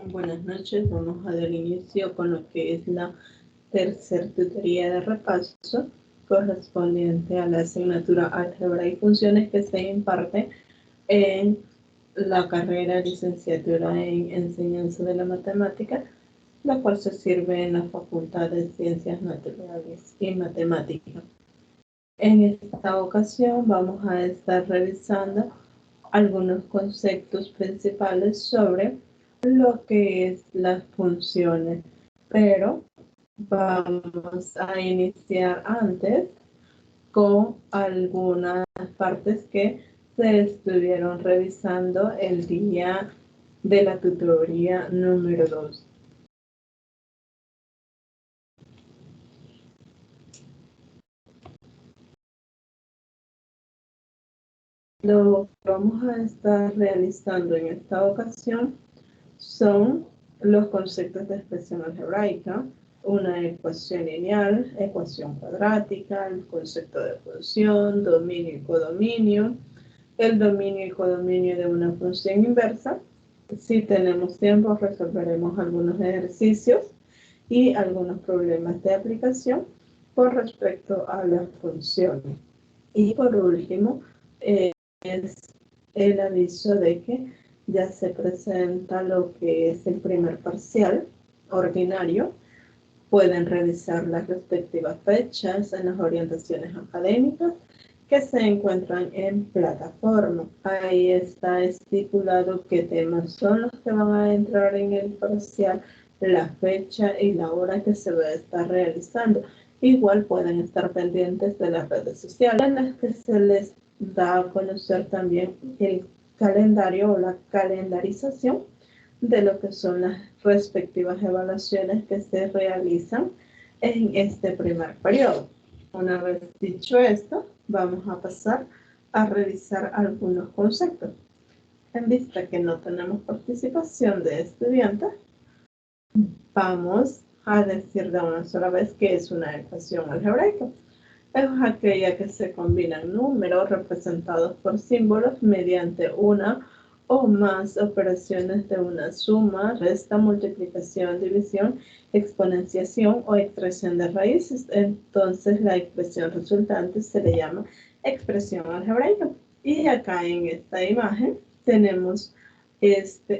Buenas noches, vamos a dar inicio con lo que es la tercera tutoría de repaso correspondiente a la asignatura Álgebra y Funciones que se imparte en la carrera Licenciatura en Enseñanza de la Matemática, la cual se sirve en la Facultad de Ciencias Naturales y Matemáticas. En esta ocasión vamos a estar revisando algunos conceptos principales sobre lo que es las funciones, pero vamos a iniciar antes con algunas partes que se estuvieron revisando el día de la tutoría número 2. Lo que vamos a estar realizando en esta ocasión son los conceptos de expresión algebraica, una ecuación lineal, ecuación cuadrática, el concepto de función, dominio y codominio, el dominio y codominio de una función inversa. Si tenemos tiempo, resolveremos algunos ejercicios y algunos problemas de aplicación con respecto a las funciones. Y por último, es el aviso de que ya se presenta lo que es el primer parcial ordinario. Pueden revisar las respectivas fechas en las orientaciones académicas que se encuentran en plataforma. Ahí está estipulado qué temas son los que van a entrar en el parcial, la fecha y la hora que se va a estar realizando. Igual pueden estar pendientes de las redes sociales en las que se les da a conocer también el calendario o la calendarización de lo que son las respectivas evaluaciones que se realizan en este primer periodo. Una vez dicho esto, vamos a pasar a revisar algunos conceptos. En vista que no tenemos participación de estudiantes, vamos a decir de una sola vez que es una ecuación algebraica. Es aquella que se combinan números representados por símbolos mediante una o más operaciones de una suma, resta, multiplicación, división, exponenciación o extracción de raíces. Entonces la expresión resultante se le llama expresión algebraica. Y acá en esta imagen tenemos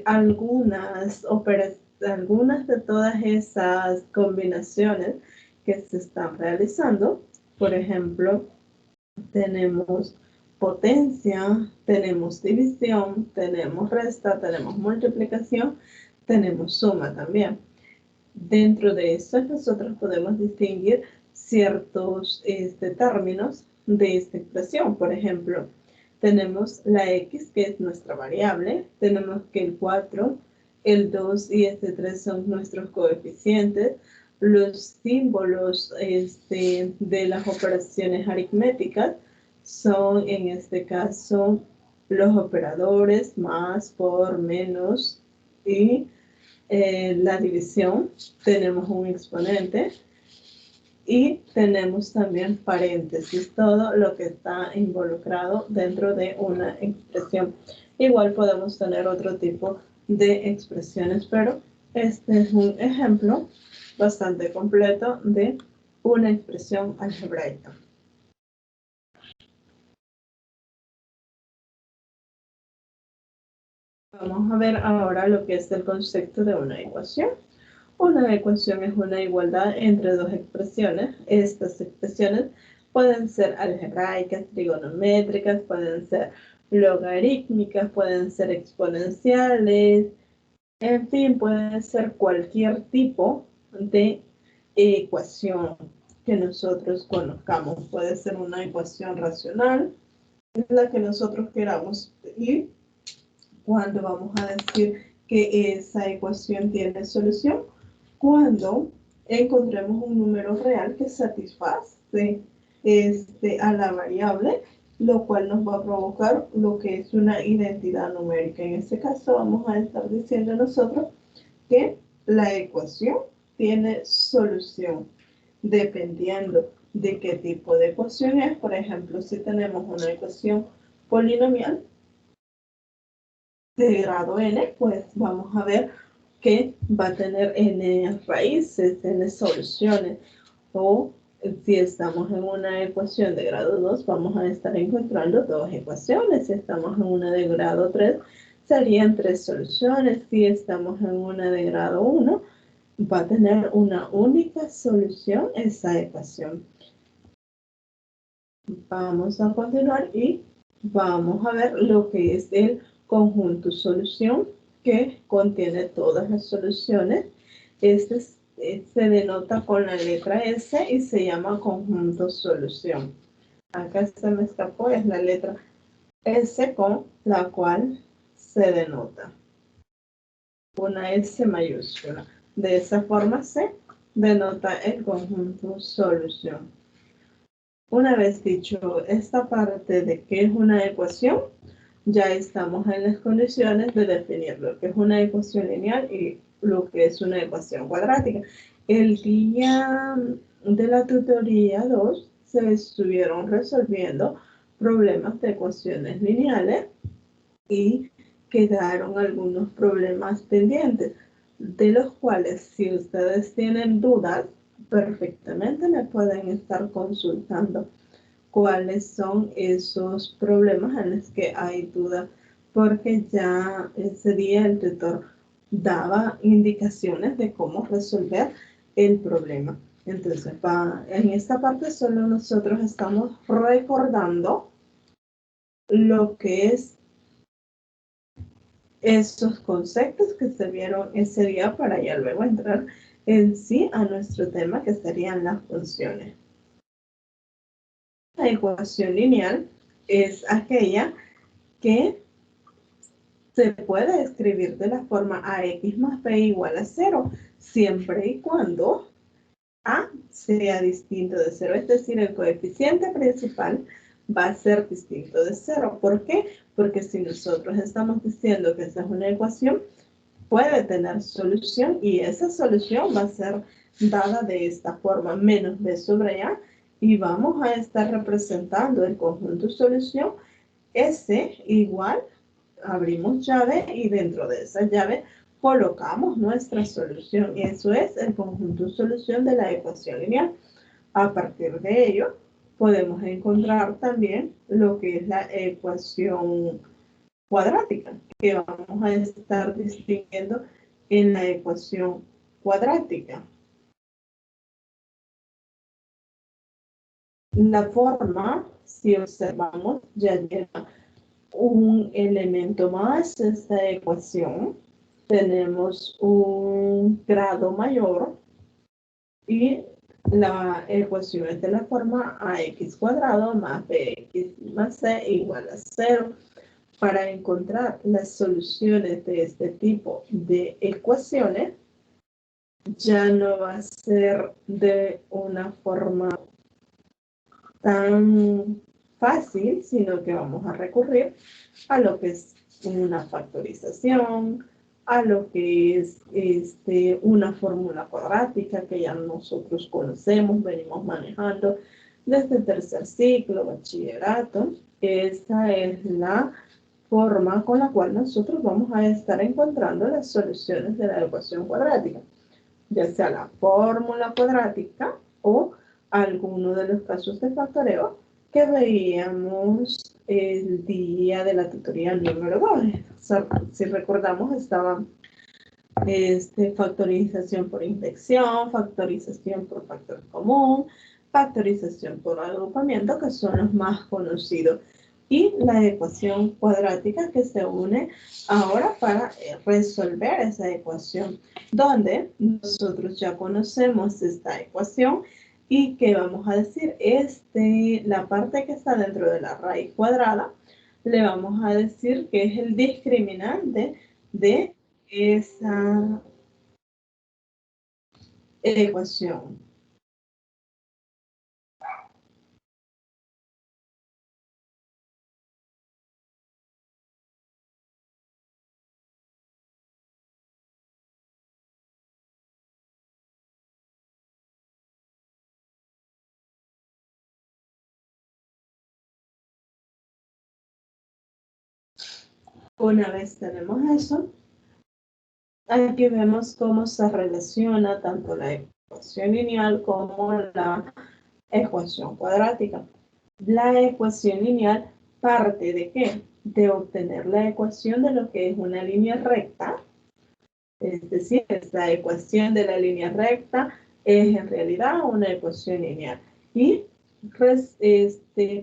algunas de todas esas combinaciones que se están realizando. Por ejemplo, tenemos potencia, tenemos división, tenemos resta, tenemos multiplicación, tenemos suma también. Dentro de eso nosotros podemos distinguir ciertos términos de esta expresión. Por ejemplo, tenemos la x, que es nuestra variable, tenemos que el 4, el 2 y este 3 son nuestros coeficientes. Los símbolos de las operaciones aritméticas son, en este caso, los operadores más, por, menos, y la división tenemos un exponente y tenemos también paréntesis, todo lo que está involucrado dentro de una expresión. Igual podemos tener otro tipo de expresiones, pero este es un ejemplo bastante completo de una expresión algebraica. Vamos a ver ahora lo que es el concepto de una ecuación. Una ecuación es una igualdad entre dos expresiones. Estas expresiones pueden ser algebraicas, trigonométricas, pueden ser logarítmicas, pueden ser exponenciales, en fin, puede ser cualquier tipo de ecuación que nosotros conozcamos. Puede ser una ecuación racional, la que nosotros queramos, y cuando vamos a decir que esa ecuación tiene solución, cuando encontremos un número real que satisface a la variable, lo cual nos va a provocar lo que es una identidad numérica. En este caso vamos a estar diciendo nosotros que la ecuación tiene solución dependiendo de qué tipo de ecuación es. Por ejemplo, si tenemos una ecuación polinomial de grado n, pues vamos a ver que va a tener n raíces, n soluciones. O si estamos en una ecuación de grado 2, vamos a estar encontrando dos ecuaciones. Si estamos en una de grado 3, serían tres soluciones. Si estamos en una de grado 1, va a tener una única solución esa ecuación. Vamos a continuar y vamos a ver lo que es el conjunto solución, que contiene todas las soluciones. Este se denota con la letra S y se llama conjunto solución. Acá se me escapó, es la letra S con la cual se denota una S mayúscula. De esa forma se denota el conjunto solución. Una vez dicho esta parte de qué es una ecuación, ya estamos en las condiciones de definir lo que es una ecuación lineal y lo que es una ecuación cuadrática. El día de la tutoría 2 se estuvieron resolviendo problemas de ecuaciones lineales y quedaron algunos problemas pendientes, de los cuales si ustedes tienen dudas, perfectamente me pueden estar consultando cuáles son esos problemas en los que hay duda, porque ya ese día el tutor daba indicaciones de cómo resolver el problema. Entonces, en esta parte solo nosotros estamos recordando lo que es esos conceptos que se vieron ese día para ya luego entrar en sí a nuestro tema, que serían las funciones. La ecuación lineal es aquella que se puede escribir de la forma ax más b igual a 0, siempre y cuando a sea distinto de 0, es decir, el coeficiente principal va a ser distinto de 0. ¿Por qué? Porque si nosotros estamos diciendo que esa es una ecuación, puede tener solución y esa solución va a ser dada de esta forma, menos b sobre a, y vamos a estar representando el conjunto solución S igual, abrimos llave y dentro de esa llave colocamos nuestra solución y eso es el conjunto solución de la ecuación lineal. A partir de ello podemos encontrar también lo que es la ecuación cuadrática, que vamos a estar distinguiendo en la ecuación cuadrática. La forma, si observamos, ya lleva un elemento más esta ecuación. Tenemos un grado mayor y la ecuación es de la forma ax cuadrado más bx más c igual a 0. Para encontrar las soluciones de este tipo de ecuaciones, ya no va a ser de una forma tan fácil, sino que vamos a recurrir a lo que es una factorización, a lo que es una fórmula cuadrática que ya nosotros conocemos, venimos manejando desde el tercer ciclo, bachillerato. Esta es la forma con la cual nosotros vamos a estar encontrando las soluciones de la ecuación cuadrática, ya sea la fórmula cuadrática o alguno de los casos de factoreo que veíamos el día de la tutoría número 2. O sea, si recordamos, estaba factorización por inflexión, factorización por factor común, factorización por agrupamiento, que son los más conocidos, y la ecuación cuadrática que se une ahora para resolver esa ecuación, donde nosotros ya conocemos esta ecuación y que vamos a decir, la parte que está dentro de la raíz cuadrada, le vamos a decir que es el discriminante de esa ecuación. Una vez tenemos eso, Aquí vemos cómo se relaciona tanto la ecuación lineal como la ecuación cuadrática. La ecuación lineal parte ¿de qué? De obtener la ecuación de lo que es una línea recta. Es decir, la ecuación de la línea recta es en realidad una ecuación lineal y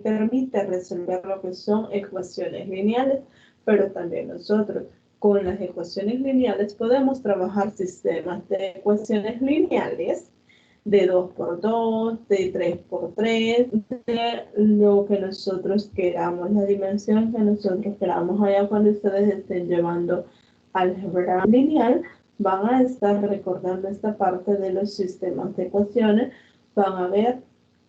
permite resolver lo que son ecuaciones lineales, pero también nosotros con las ecuaciones lineales podemos trabajar sistemas de ecuaciones lineales de 2 por 2, de 3 por 3, de lo que nosotros queramos, la dimensión que nosotros queramos. Allá cuando ustedes estén llevando álgebra lineal, van a estar recordando esta parte de los sistemas de ecuaciones, van a ver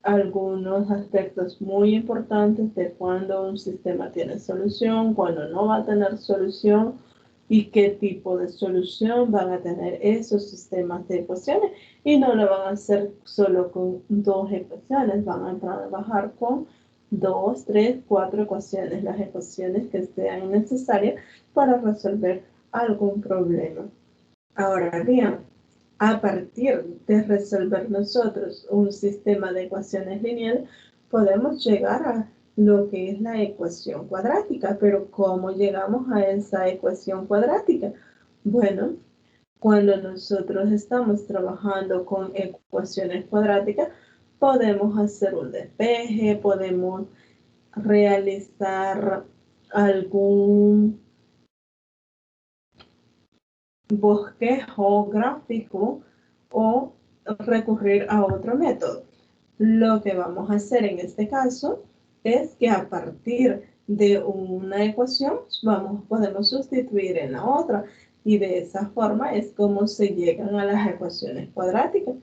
algunos aspectos muy importantes de cuando un sistema tiene solución, cuando no va a tener solución y qué tipo de solución van a tener esos sistemas de ecuaciones. Y no lo van a hacer solo con 2 ecuaciones, van a trabajar con 2, 3, 4 ecuaciones, las ecuaciones que sean necesarias para resolver algún problema. Ahora bien, a partir de resolver nosotros un sistema de ecuaciones lineales, podemos llegar a lo que es la ecuación cuadrática. Pero ¿cómo llegamos a esa ecuación cuadrática? Bueno, cuando nosotros estamos trabajando con ecuaciones cuadráticas, podemos hacer un despeje, podemos realizar algún bosquejo gráfico o recurrir a otro método. Lo que vamos a hacer en este caso es que a partir de una ecuación podemos sustituir en la otra y de esa forma es como se llegan a las ecuaciones cuadráticas.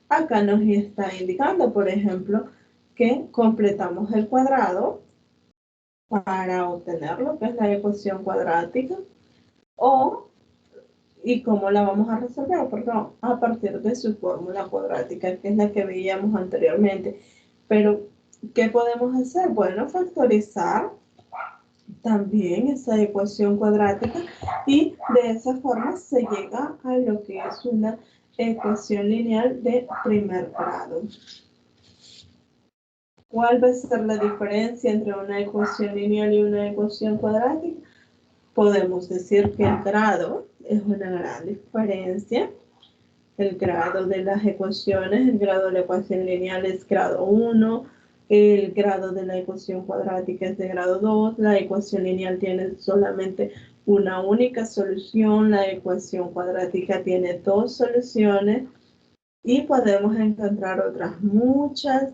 Acá nos está indicando, por ejemplo, que completamos el cuadrado para obtener lo que es la ecuación cuadrática o ¿y cómo la vamos a resolver? Perdón, a partir de su fórmula cuadrática, que es la que veíamos anteriormente. Pero, ¿qué podemos hacer? Bueno, factorizar también esa ecuación cuadrática y de esa forma se llega a lo que es una ecuación lineal de primer grado. ¿Cuál va a ser la diferencia entre una ecuación lineal y una ecuación cuadrática? Podemos decir que el grado es una gran diferencia. El grado de las ecuaciones, el grado de la ecuación lineal es grado 1, el grado de la ecuación cuadrática es de grado 2, la ecuación lineal tiene solamente una única solución, la ecuación cuadrática tiene 2 soluciones y podemos encontrar otras muchas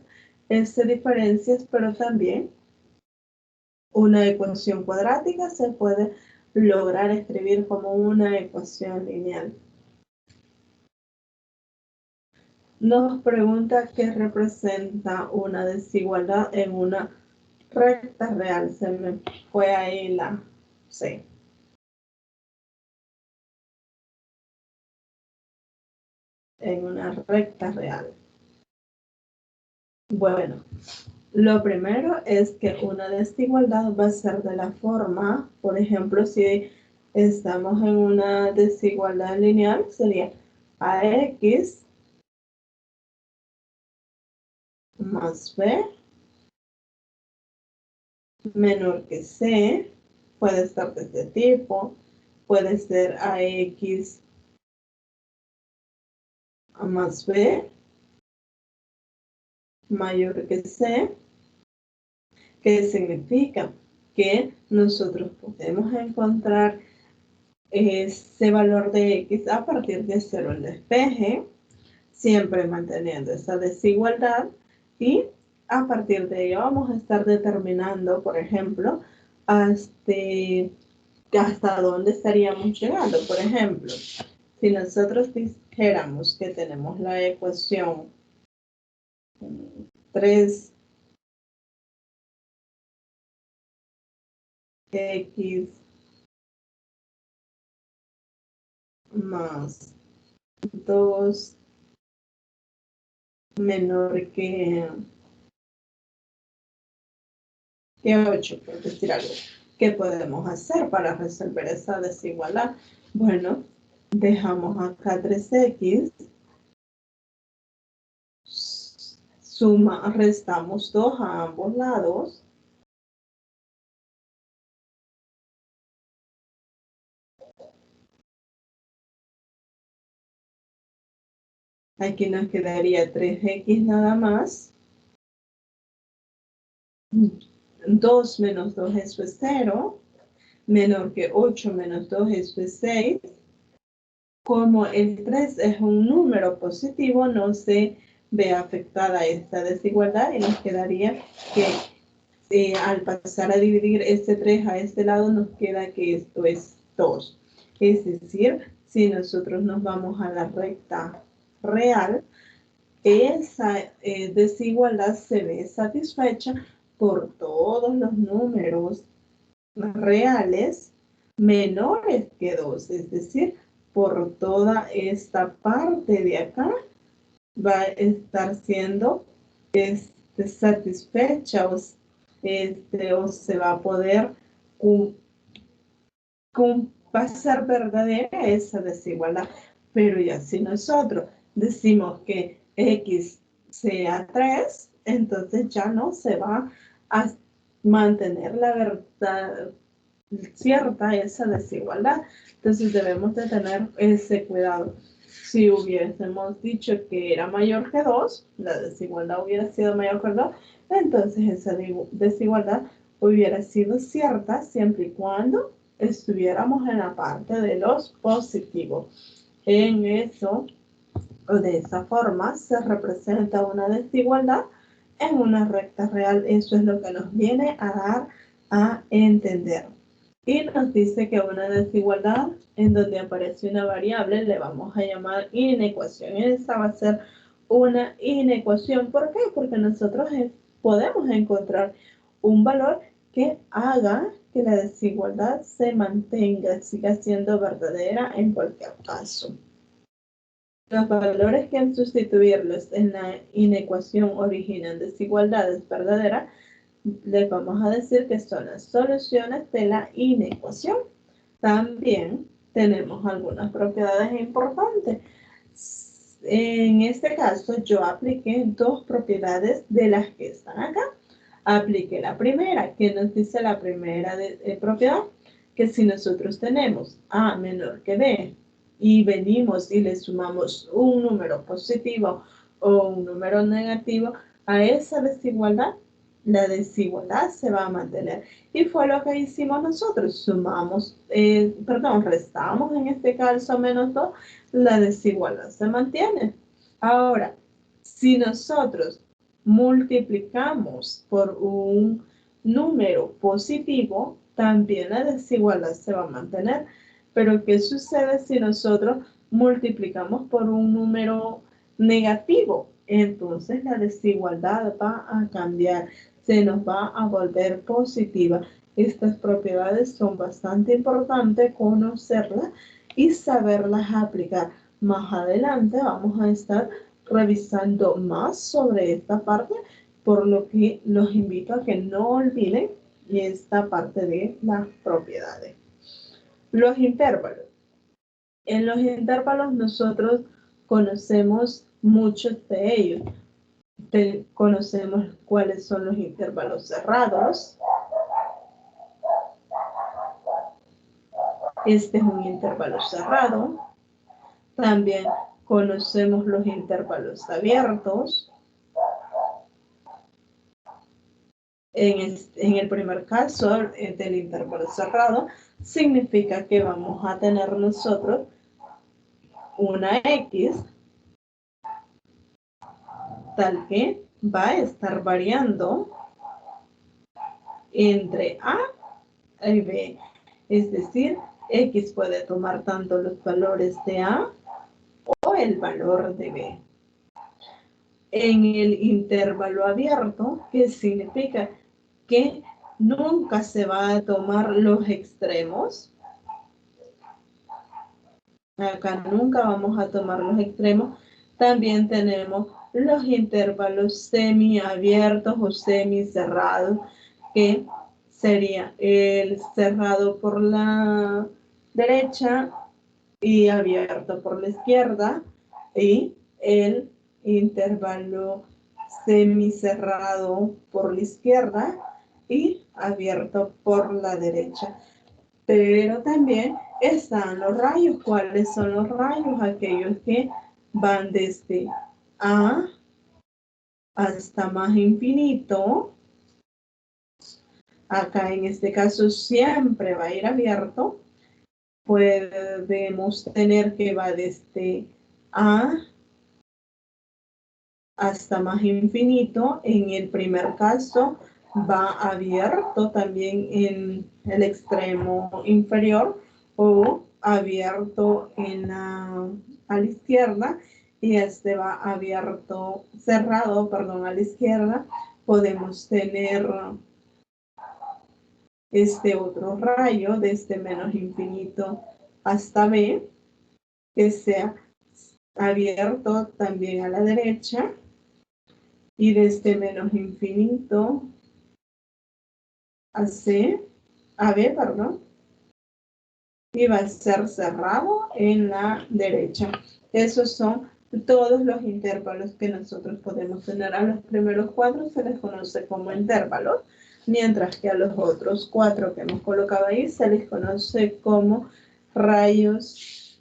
diferencias, pero también una ecuación cuadrática se puede lograr escribir como una ecuación lineal. Nos pregunta qué representa una desigualdad en una recta real. Se me fue ahí la C. En una recta real. Bueno, lo primero es que una desigualdad va a ser de la forma, por ejemplo, si estamos en una desigualdad lineal, sería AX más B menor que C, puede estar de este tipo, puede ser AX más B mayor que C, que significa que nosotros podemos encontrar ese valor de X a partir de 0 el despeje, siempre manteniendo esa desigualdad y a partir de ello vamos a estar determinando, por ejemplo, hasta dónde estaríamos llegando. Por ejemplo, si nosotros dijéramos que tenemos la ecuación 3x más 2 menor que 8, por decir algo. ¿Qué podemos hacer para resolver esa desigualdad? Bueno, Dejamos acá 3x. Restamos 2 a ambos lados. Aquí nos quedaría 3x nada más. 2 menos 2, eso es 0. Menor que 8 menos 2, eso es 6. Como el 3 es un número positivo, no se ve afectada esta desigualdad y nos quedaría que al pasar a dividir este 3 a este lado nos queda que esto es 2. Es decir, si nosotros nos vamos a la recta real, esa desigualdad se ve satisfecha por todos los números reales menores que 2, es decir, por toda esta parte de acá va a estar siendo satisfecha o se va a poder va a ser verdadera esa desigualdad. Pero ya si nosotros decimos que x sea 3, entonces ya no se va a mantener la verdad cierta esa desigualdad. Entonces debemos de tener ese cuidado. Si hubiésemos dicho que era mayor que 2, la desigualdad hubiera sido mayor que 2, entonces esa desigualdad hubiera sido cierta siempre y cuando estuviéramos en la parte de los positivos. En eso, o de esa forma, se representa una desigualdad en una recta real. Eso es lo que nos viene a dar a entender. Y nos dice que una desigualdad en donde aparece una variable le vamos a llamar inecuación. Esa va a ser una inecuación. ¿Por qué? Porque nosotros podemos encontrar un valor que haga que la desigualdad se mantenga, siga siendo verdadera en cualquier caso. Los valores que al sustituirlos en la inecuación originan desigualdades verdaderas, les vamos a decir que son las soluciones de la inecuación. También tenemos algunas propiedades importantes. En este caso, yo apliqué dos propiedades de las que están acá. Apliqué la primera, que nos dice la primera propiedad, que si nosotros tenemos A menor que B y venimos y le sumamos un número positivo o un número negativo a esa desigualdad, la desigualdad se va a mantener. Y fue lo que hicimos nosotros. Restamos en este caso menos 2, la desigualdad se mantiene. Ahora, si nosotros multiplicamos por un número positivo, también la desigualdad se va a mantener. Pero ¿qué sucede si nosotros multiplicamos por un número negativo? Entonces la desigualdad va a cambiar, se nos va a volver positiva. Estas propiedades son bastante importantes conocerlas y saberlas aplicar. Más adelante vamos a estar revisando más sobre esta parte, por lo que los invito a que no olviden esta parte de las propiedades. Los intervalos. En los intervalos nosotros conocemos muchos de ellos. Conocemos cuáles son los intervalos cerrados. Este es un intervalo cerrado. También conocemos los intervalos abiertos. En el primer caso del intervalo cerrado, significa que vamos a tener nosotros una X tal que va a estar variando entre A y B. Es decir, X puede tomar tanto los valores de A o el valor de B. En el intervalo abierto, ¿qué significa? Que nunca se va a tomar los extremos. Acá nunca vamos a tomar los extremos. También tenemos los intervalos semiabiertos o semicerrados, que sería el cerrado por la derecha y abierto por la izquierda, y el intervalo semicerrado por la izquierda y abierto por la derecha. Pero también están los rayos. ¿Cuáles son los rayos? Aquellos que van desde A hasta más infinito. Acá en este caso siempre va a ir abierto. Podemos tener que va desde A hasta más infinito. En el primer caso va abierto también en el extremo inferior o abierto a la izquierda, y este va abierto, cerrado, perdón, a la izquierda. Podemos tener este otro rayo desde menos infinito hasta B, que sea abierto también a la derecha, y desde menos infinito a C, a B, perdón, y va a ser cerrado en la derecha. Esos son todos los intervalos que nosotros podemos tener. A los primeros 4 se les conoce como intervalos, mientras que a los otros 4 que hemos colocado ahí se les conoce como rayos.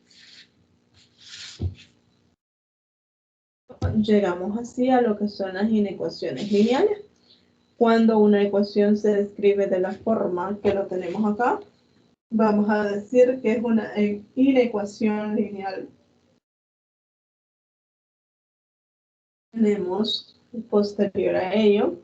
Llegamos así a lo que son las inecuaciones lineales. Cuando una ecuación se describe de la forma que lo tenemos acá, vamos a decir que es una inecuación lineal. Tenemos posterior a ello,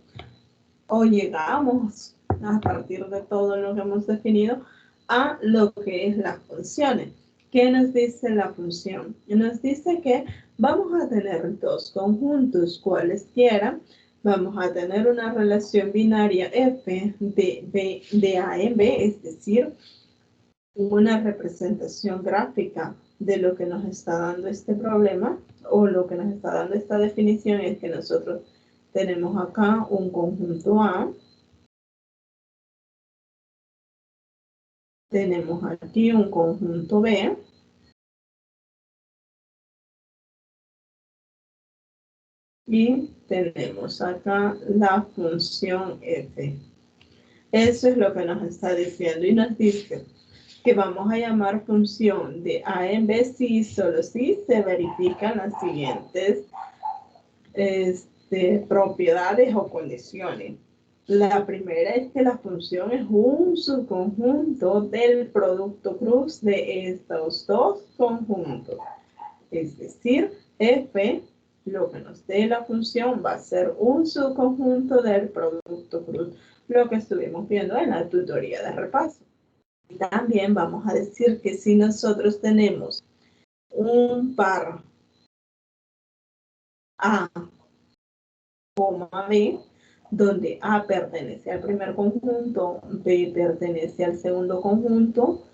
o llegamos a partir de todo lo que hemos definido a lo que es las funciones. ¿Qué nos dice la función? Nos dice que vamos a tener dos conjuntos cualesquiera. Vamos a tener una relación binaria f de A en B, es decir, una representación gráfica de lo que nos está dando este problema, o lo que nos está dando esta definición es que nosotros tenemos acá un conjunto A, tenemos aquí un conjunto B, y tenemos acá la función f. Eso es lo que nos está diciendo, y nos dice que vamos a llamar función de A en B si solo si se verifican las siguientes propiedades o condiciones. La primera es que la función es un subconjunto del producto cruz de estos dos conjuntos. Es decir, f, lo que nos dé la función, va a ser un subconjunto del producto cruz, lo que estuvimos viendo en la tutoría de repaso. También vamos a decir que si nosotros tenemos un par A, B, donde A pertenece al primer conjunto, B pertenece al segundo conjunto,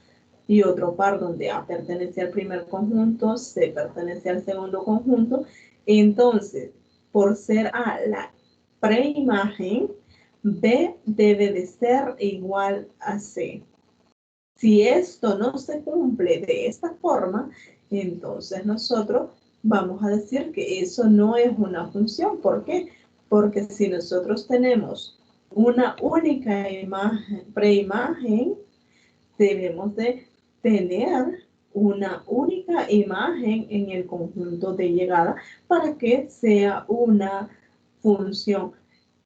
y otro par donde A pertenece al primer conjunto, C pertenece al segundo conjunto. Entonces, por ser A la preimagen, B debe de ser igual a C. Si esto no se cumple de esta forma, entonces nosotros vamos a decir que eso no es una función. ¿Por qué? Porque si nosotros tenemos una única imagen, preimagen, debemos de tener una única imagen en el conjunto de llegada para que sea una función.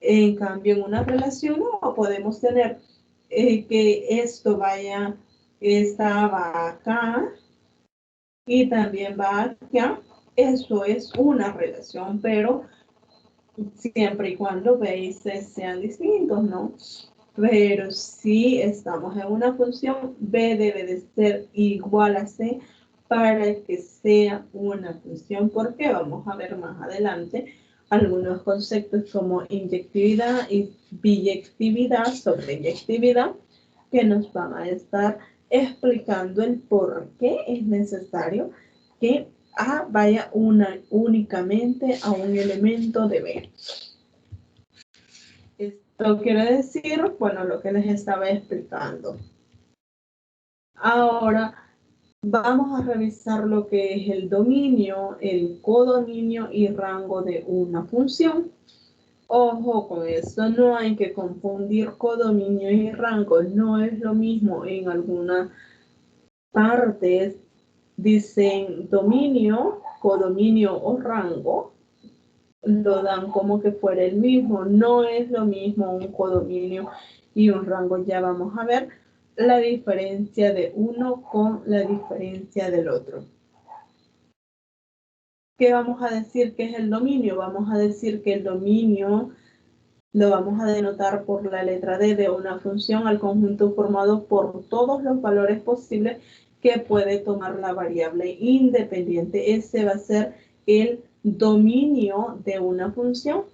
En cambio, en una relación no podemos tener que esto vaya, esta va acá y también va acá. Eso es una relación, pero siempre y cuando B y C sean distintos, ¿no? Pero si estamos en una función, B debe de ser igual a C para que sea una función, porque vamos a ver más adelante algunos conceptos como inyectividad y biyectividad, sobreyectividad, que nos van a estar explicando el por qué es necesario que A vaya únicamente a un elemento de B. Esto quiere decir, bueno, lo que les estaba explicando. Ahora, Vamos a revisar lo que es el dominio, el codominio y rango de una función. Ojo con eso, no hay que confundir codominio y rango, no es lo mismo. En algunas partes dicen dominio, codominio o rango, lo dan como que fuera el mismo, no es lo mismo un codominio y un rango. Ya vamos a ver la diferencia de uno con la diferencia del otro. ¿Qué vamos a decir que es el dominio? Vamos a decir que el dominio lo vamos a denotar por la letra D de una función al conjunto formado por todos los valores posibles que puede tomar la variable independiente. Ese va a ser el dominio de una función.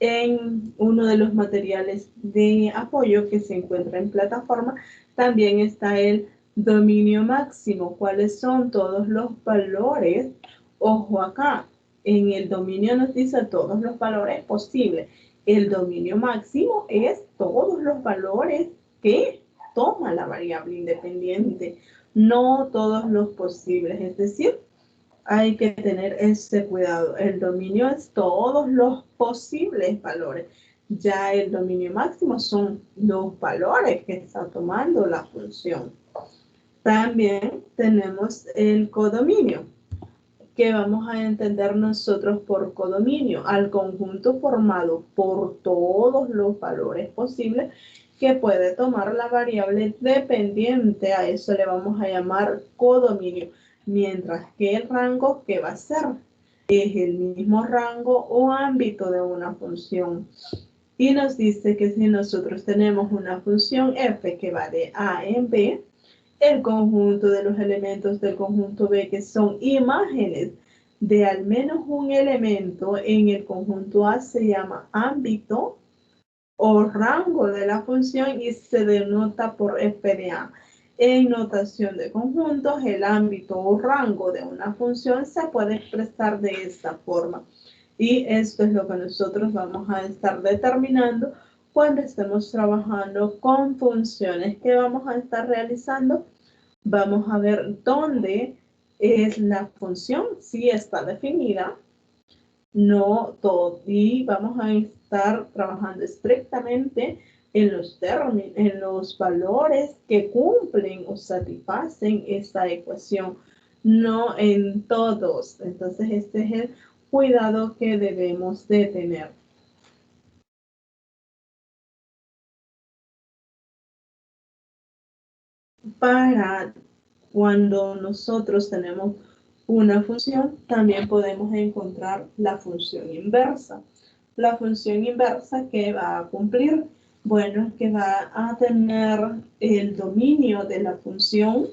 En uno de los materiales de apoyo que se encuentra en plataforma también está el dominio máximo. ¿Cuáles son todos los valores? Ojo acá, en el dominio nos dice todos los valores posibles. El dominio máximo es todos los valores que toma la variable independiente, no todos los posibles. Es decir, hay que tener ese cuidado. El dominio es todos los posibles valores. Ya el dominio máximo son los valores que está tomando la función. También tenemos el codominio. ¿Qué vamos a entender nosotros por codominio? Al conjunto formado por todos los valores posibles que puede tomar la variable dependiente. A eso le vamos a llamar codominio. Mientras que el rango, ¿qué va a ser? Es el mismo rango o ámbito de una función. Y nos dice que si nosotros tenemos una función f que va de a en b, el conjunto de los elementos del conjunto B, que son imágenes de al menos un elemento en el conjunto A, se llama ámbito o rango de la función y se denota por f de A. En notación de conjuntos, el ámbito o rango de una función se puede expresar de esta forma. Y esto es lo que nosotros vamos a estar determinando cuando estemos trabajando con funciones que vamos a estar realizando. Vamos a ver dónde es la función, si está definida, no todo, y vamos a estar trabajando estrictamente en los términos, en los valores que cumplen o satisfacen esta ecuación, no en todos. Entonces, este es el cuidado que debemos de tener. Para cuando nosotros tenemos una función, también podemos encontrar la función inversa. La función inversa, ¿qué va a cumplir? Bueno, que va a tener el dominio de la función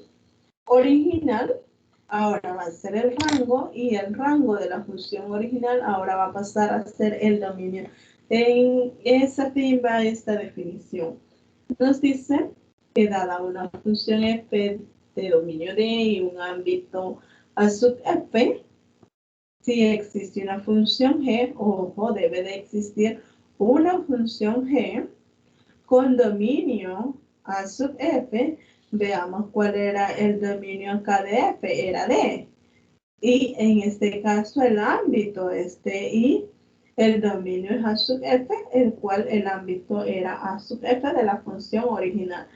original, ahora va a ser el rango, y el rango de la función original ahora va a pasar a ser el dominio. En esa fin va esta definición. Nos dice que dada una función f de dominio D y un ámbito A sub f, si existe una función g, ojo, debe de existir una función g con dominio A sub f. Veamos cuál era el dominio acá de f, era D. Y en este caso el ámbito es D y el dominio es A sub f, el cual el ámbito era A sub f de la función original.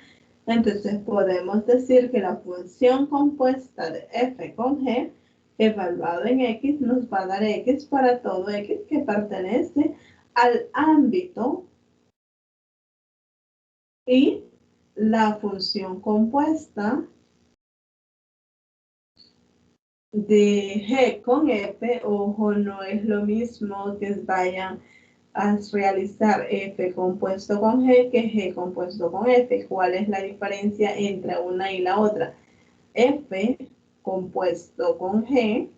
Entonces podemos decir que la función compuesta de f con g evaluado en x nos va a dar x para todo x que pertenece al ámbito, y la función compuesta de g con f, ojo, no es lo mismo que vayan a realizar f compuesto con g que g compuesto con f. ¿Cuál es la diferencia entre una y la otra? F compuesto con G,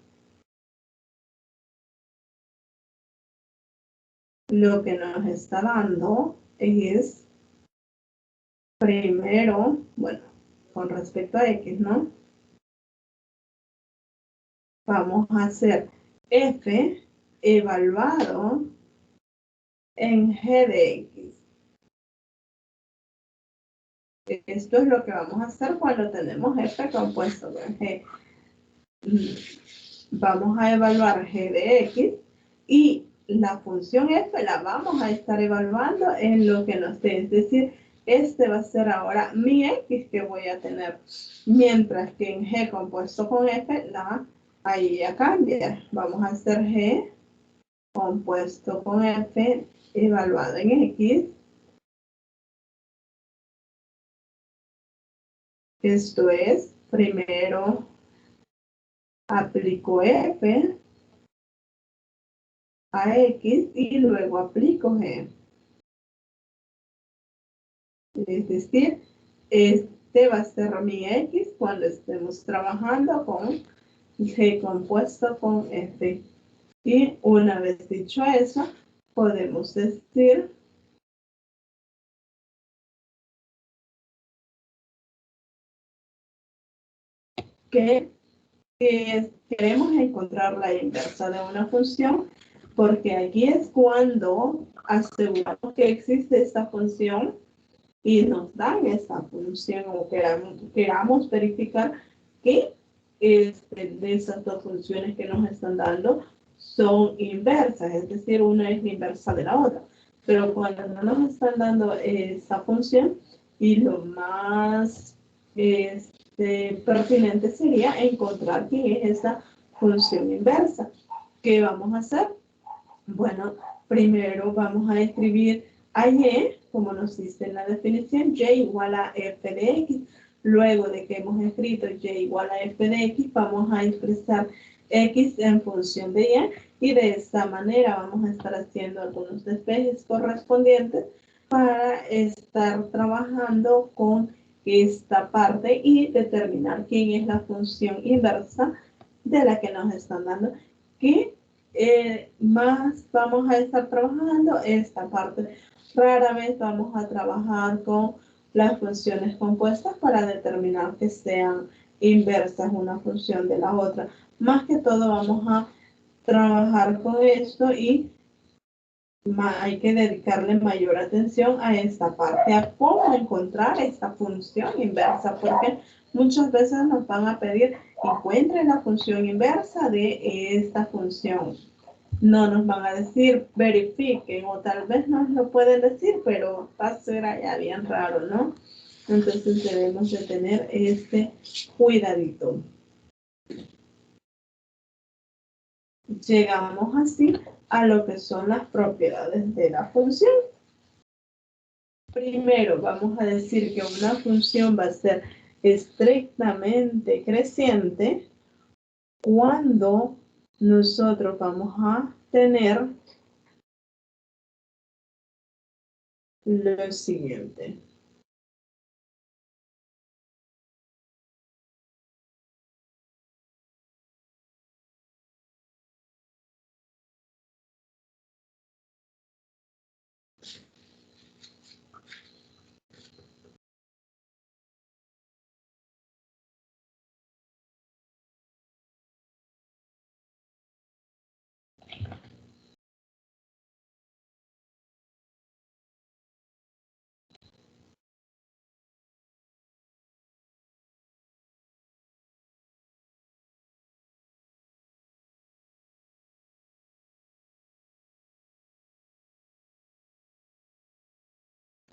lo que nos está dando es, primero, bueno, con respecto a X, ¿no? Vamos a hacer F evaluado en G de X. Esto es lo que vamos a hacer cuando tenemos f compuesto con g. Vamos a evaluar g de x y la función f la vamos a estar evaluando en lo que nos dé. Es decir, este va a ser ahora mi x que voy a tener. Mientras que en g compuesto con f, ahí ya cambia. Vamos a hacer g compuesto con f evaluado en x. Esto es, primero aplico f a x y luego aplico g. Es decir, este va a ser mi x cuando estemos trabajando con g compuesto con f. Y una vez dicho eso, podemos decir que queremos encontrar la inversa de una función, porque aquí es cuando aseguramos que existe esta función y nos dan esta función o queramos verificar que de esas dos funciones que nos están dando son inversas, es decir, una es la inversa de la otra. Pero cuando no nos están dando esa función, y lo más pertinente sería encontrar quién es esa función inversa. ¿Qué vamos a hacer? Bueno, primero vamos a escribir a y, como nos dice en la definición, y igual a f de x. Luego de que hemos escrito y igual a f de x, vamos a expresar x en función de y de esta manera vamos a estar haciendo algunos despejes correspondientes para estar trabajando con esta parte y determinar quién es la función inversa de la que nos están dando, que más vamos a estar trabajando esta parte. Rara vez vamos a trabajar con las funciones compuestas para determinar que sean inversas una función de la otra. Más que todo vamos a trabajar con esto y hay que dedicarle mayor atención a esta parte, a cómo encontrar esta función inversa, porque muchas veces nos van a pedir encuentren la función inversa de esta función. No nos van a decir verifiquen, o tal vez nos lo pueden decir, pero va a ser allá bien raro, ¿no? Entonces debemos de tener este cuidadito. Llegamos así a lo que son las propiedades de la función. Primero vamos a decir que una función va a ser estrictamente creciente cuando nosotros vamos a tener lo siguiente.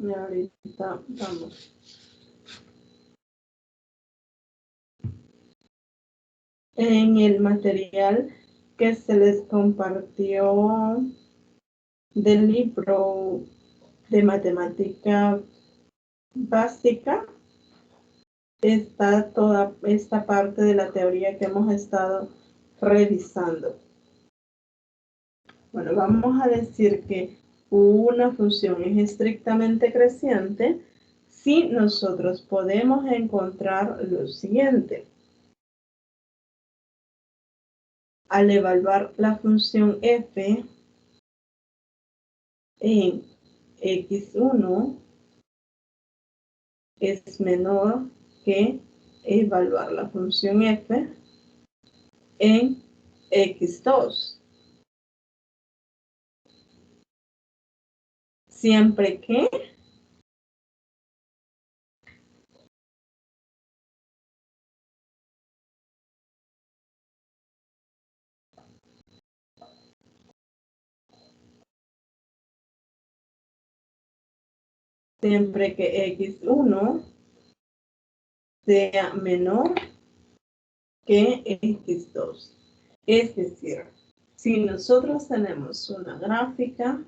Y ahorita vamos. En el material que se les compartió del libro de matemática básica, está toda esta parte de la teoría que hemos estado revisando. Bueno, vamos a decir que una función es estrictamente creciente si nosotros podemos encontrar lo siguiente. Al evaluar la función f en x1 es menor que evaluar la función f en x2. Siempre que siempre que x1 sea menor que x2. Es decir, si nosotros tenemos una gráfica,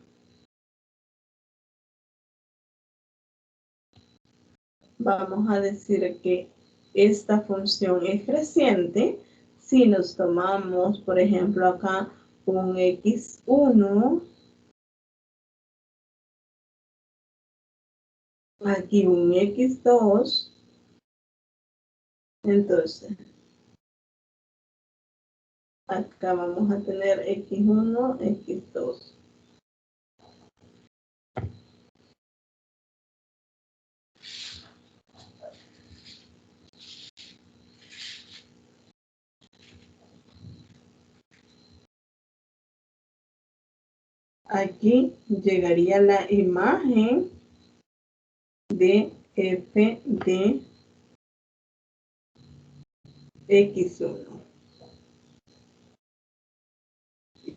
vamos a decir que esta función es creciente si nos tomamos, por ejemplo, acá un x1, aquí un x2, entonces acá vamos a tener x1, x2. Aquí llegaría la imagen de f de x1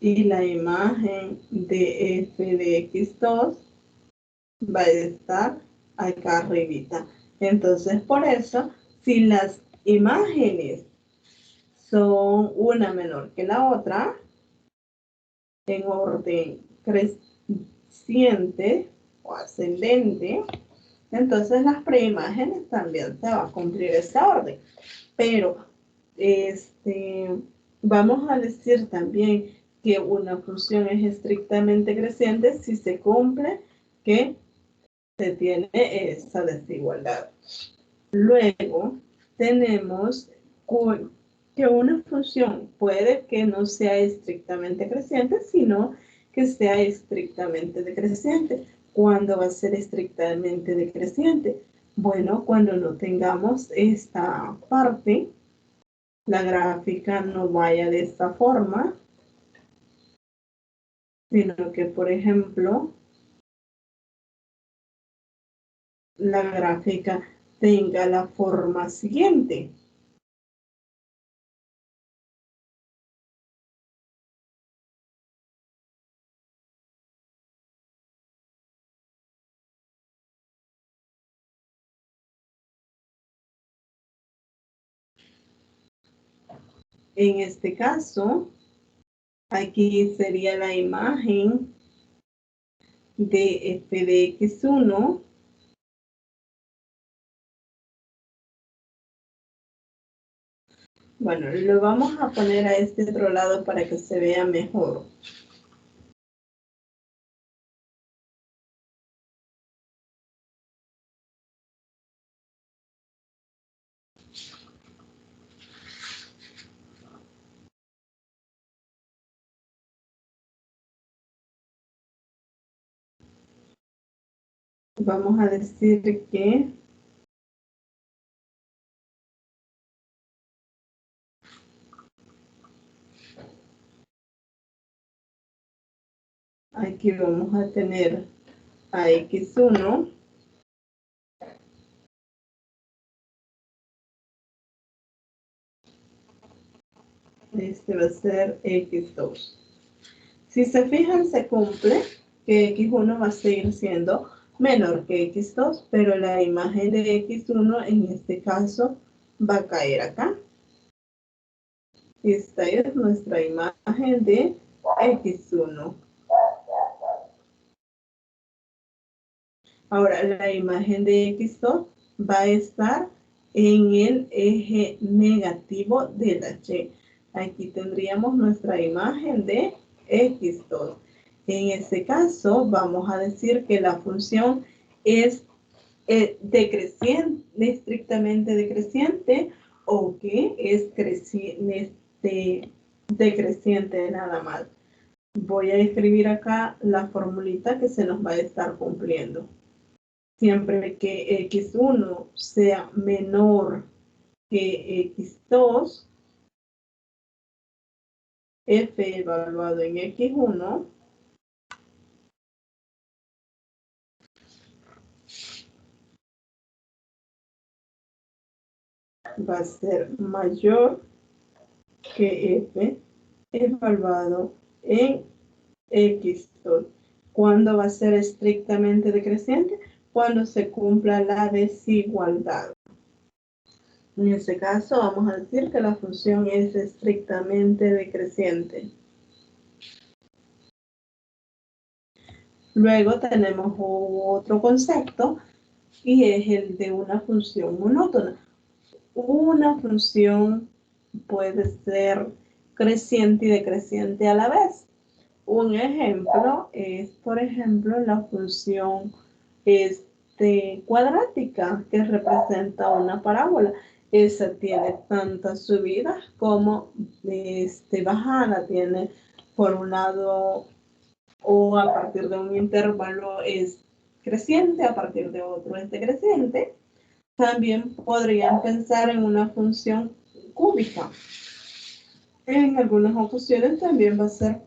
y la imagen de f de x2 va a estar acá arribita. Entonces, por eso, si las imágenes son una menor que la otra, en orden creciente o ascendente, entonces las preimágenes también se va a cumplir ese orden. Pero vamos a decir también que una función es estrictamente creciente si se cumple que se tiene esa desigualdad. Luego tenemos que una función puede que no sea estrictamente creciente, sino que sea estrictamente decreciente. ¿Cuándo va a ser estrictamente decreciente? Bueno, cuando no tengamos esta parte, la gráfica no vaya de esta forma, sino que, por ejemplo, la gráfica tenga la forma siguiente. En este caso, aquí sería la imagen de f de x1 Bueno, lo vamos a poner a este otro lado para que se vea mejor. Vamos a decir que aquí vamos a tener a x1 este va a ser x2. Si se fijan, se cumple que x1 va a seguir siendo menor que x2, pero la imagen de x1 en este caso va a caer acá. Esta es nuestra imagen de x1. Ahora, la imagen de x2 va a estar en el eje negativo de la y. Aquí tendríamos nuestra imagen de x2. En este caso, vamos a decir que la función es decreciente, estrictamente decreciente, o que es decreciente nada más. Voy a escribir acá la formulita que se nos va a estar cumpliendo. Siempre que x1 sea menor que x2, f evaluado en x1 va a ser mayor que f evaluado en x2. ¿Cuándo va a ser estrictamente decreciente? cuando se cumpla la desigualdad. En este caso vamos a decir que la función es estrictamente decreciente. Luego tenemos otro concepto y es el de una función monótona. Una función puede ser creciente y decreciente a la vez. Un ejemplo es, por ejemplo, la función cuadrática que representa una parábola. Esa tiene tantas subidas como bajada. Tiene por un lado o a partir de un intervalo es creciente, a partir de otro es decreciente. También podrían pensar en una función cúbica. En algunas ocasiones también va a ser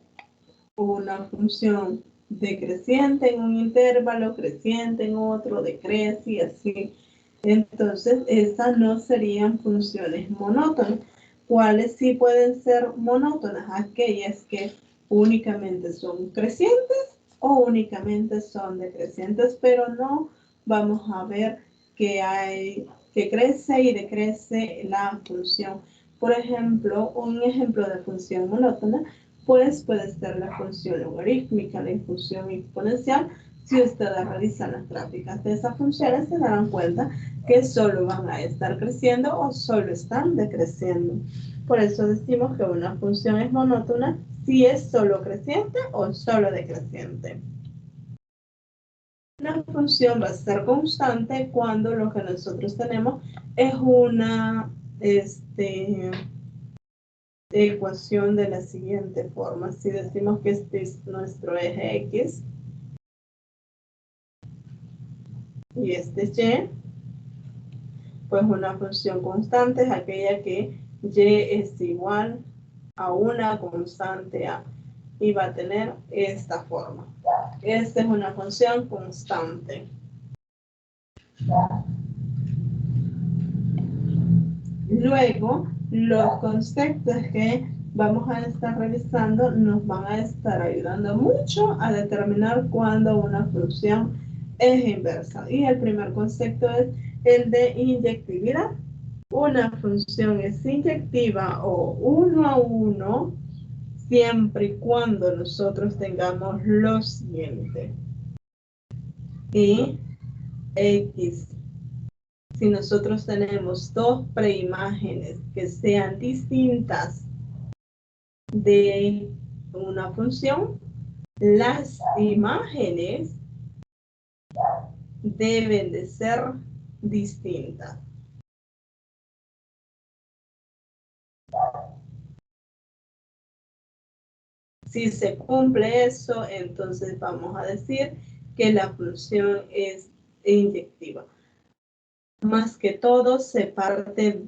una función decreciente en un intervalo, creciente en otro, decrece y así. Entonces, esas no serían funciones monótonas. ¿Cuáles sí pueden ser monótonas? Aquellas que únicamente son crecientes o únicamente son decrecientes, pero no vamos a ver que crece y decrece la función. Por ejemplo, un ejemplo de función monótona pues puede ser la función logarítmica, la función exponencial. Si ustedes realizan las gráficas de esas funciones, se darán cuenta que solo van a estar creciendo o solo están decreciendo. Por eso decimos que una función es monótona si es solo creciente o solo decreciente. Una función va a ser constante cuando lo que nosotros tenemos es una ecuación de la siguiente forma. Si decimos que este es nuestro eje X y este es Y, pues una función constante es aquella que Y es igual a una constante A y va a tener esta forma. Esta es una función constante. Luego, los conceptos que vamos a estar revisando nos van a estar ayudando mucho a determinar cuándo una función es inversa. Y el primer concepto es el de inyectividad. Una función es inyectiva o 1 a 1 siempre y cuando nosotros tengamos lo siguiente. Y X. Si nosotros tenemos dos preimágenes que sean distintas de una función, las imágenes deben de ser distintas. Si se cumple eso, entonces vamos a decir que la función es inyectiva. Más que todo se parte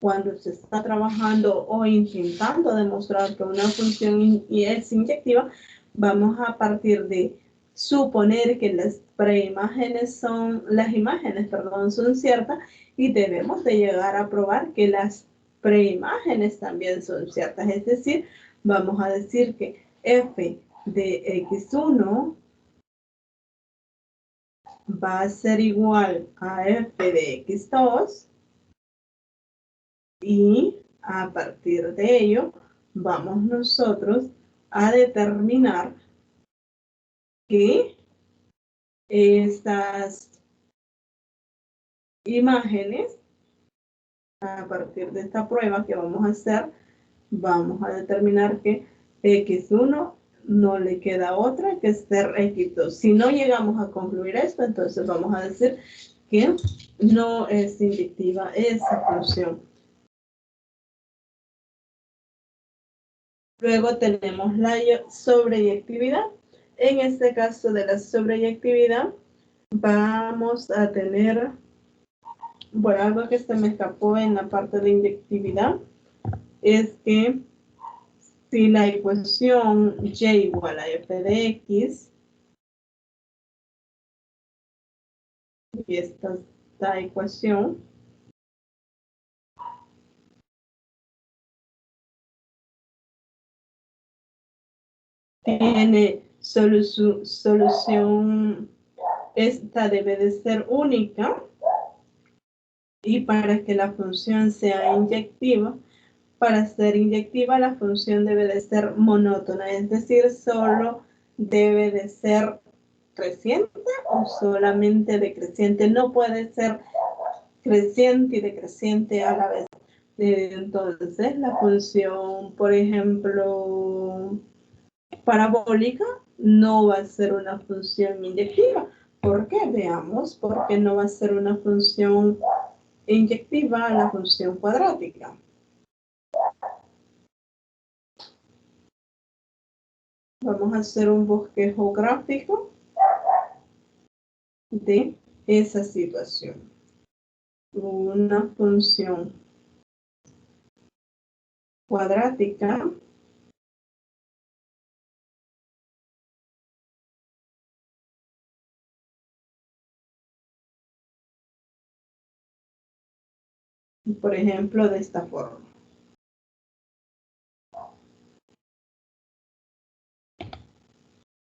cuando se está trabajando o intentando demostrar que una función es inyectiva, vamos a partir de suponer que las imágenes son ciertas y debemos de llegar a probar que las preimágenes también son ciertas. Es decir, vamos a decir que f de x1 va a ser igual a f de x2 y a partir de ello vamos nosotros a determinar que estas imágenes, a partir de esta prueba que vamos a hacer, vamos a determinar que x1 no le queda otra que ser x2. Si no llegamos a concluir esto, entonces vamos a decir que no es inyectiva esa función. Luego tenemos la sobreyectividad. En este caso de la sobreyectividad, vamos a tener, bueno, algo que se me escapó en la parte de inyectividad, es que si la ecuación y igual a f de x, y esta ecuación, tiene solución esta debe de ser única, y para que la función sea inyectiva, para ser inyectiva la función debe de ser monótona, es decir, solo debe de ser creciente o solamente decreciente, no puede ser creciente y decreciente a la vez. Entonces, la función, por ejemplo, parabólica no va a ser una función inyectiva. ¿Por qué? Veamos por qué no va a ser una función inyectiva la función cuadrática. Vamos a hacer un bosquejo gráfico de esa situación. Una función cuadrática por ejemplo, de esta forma.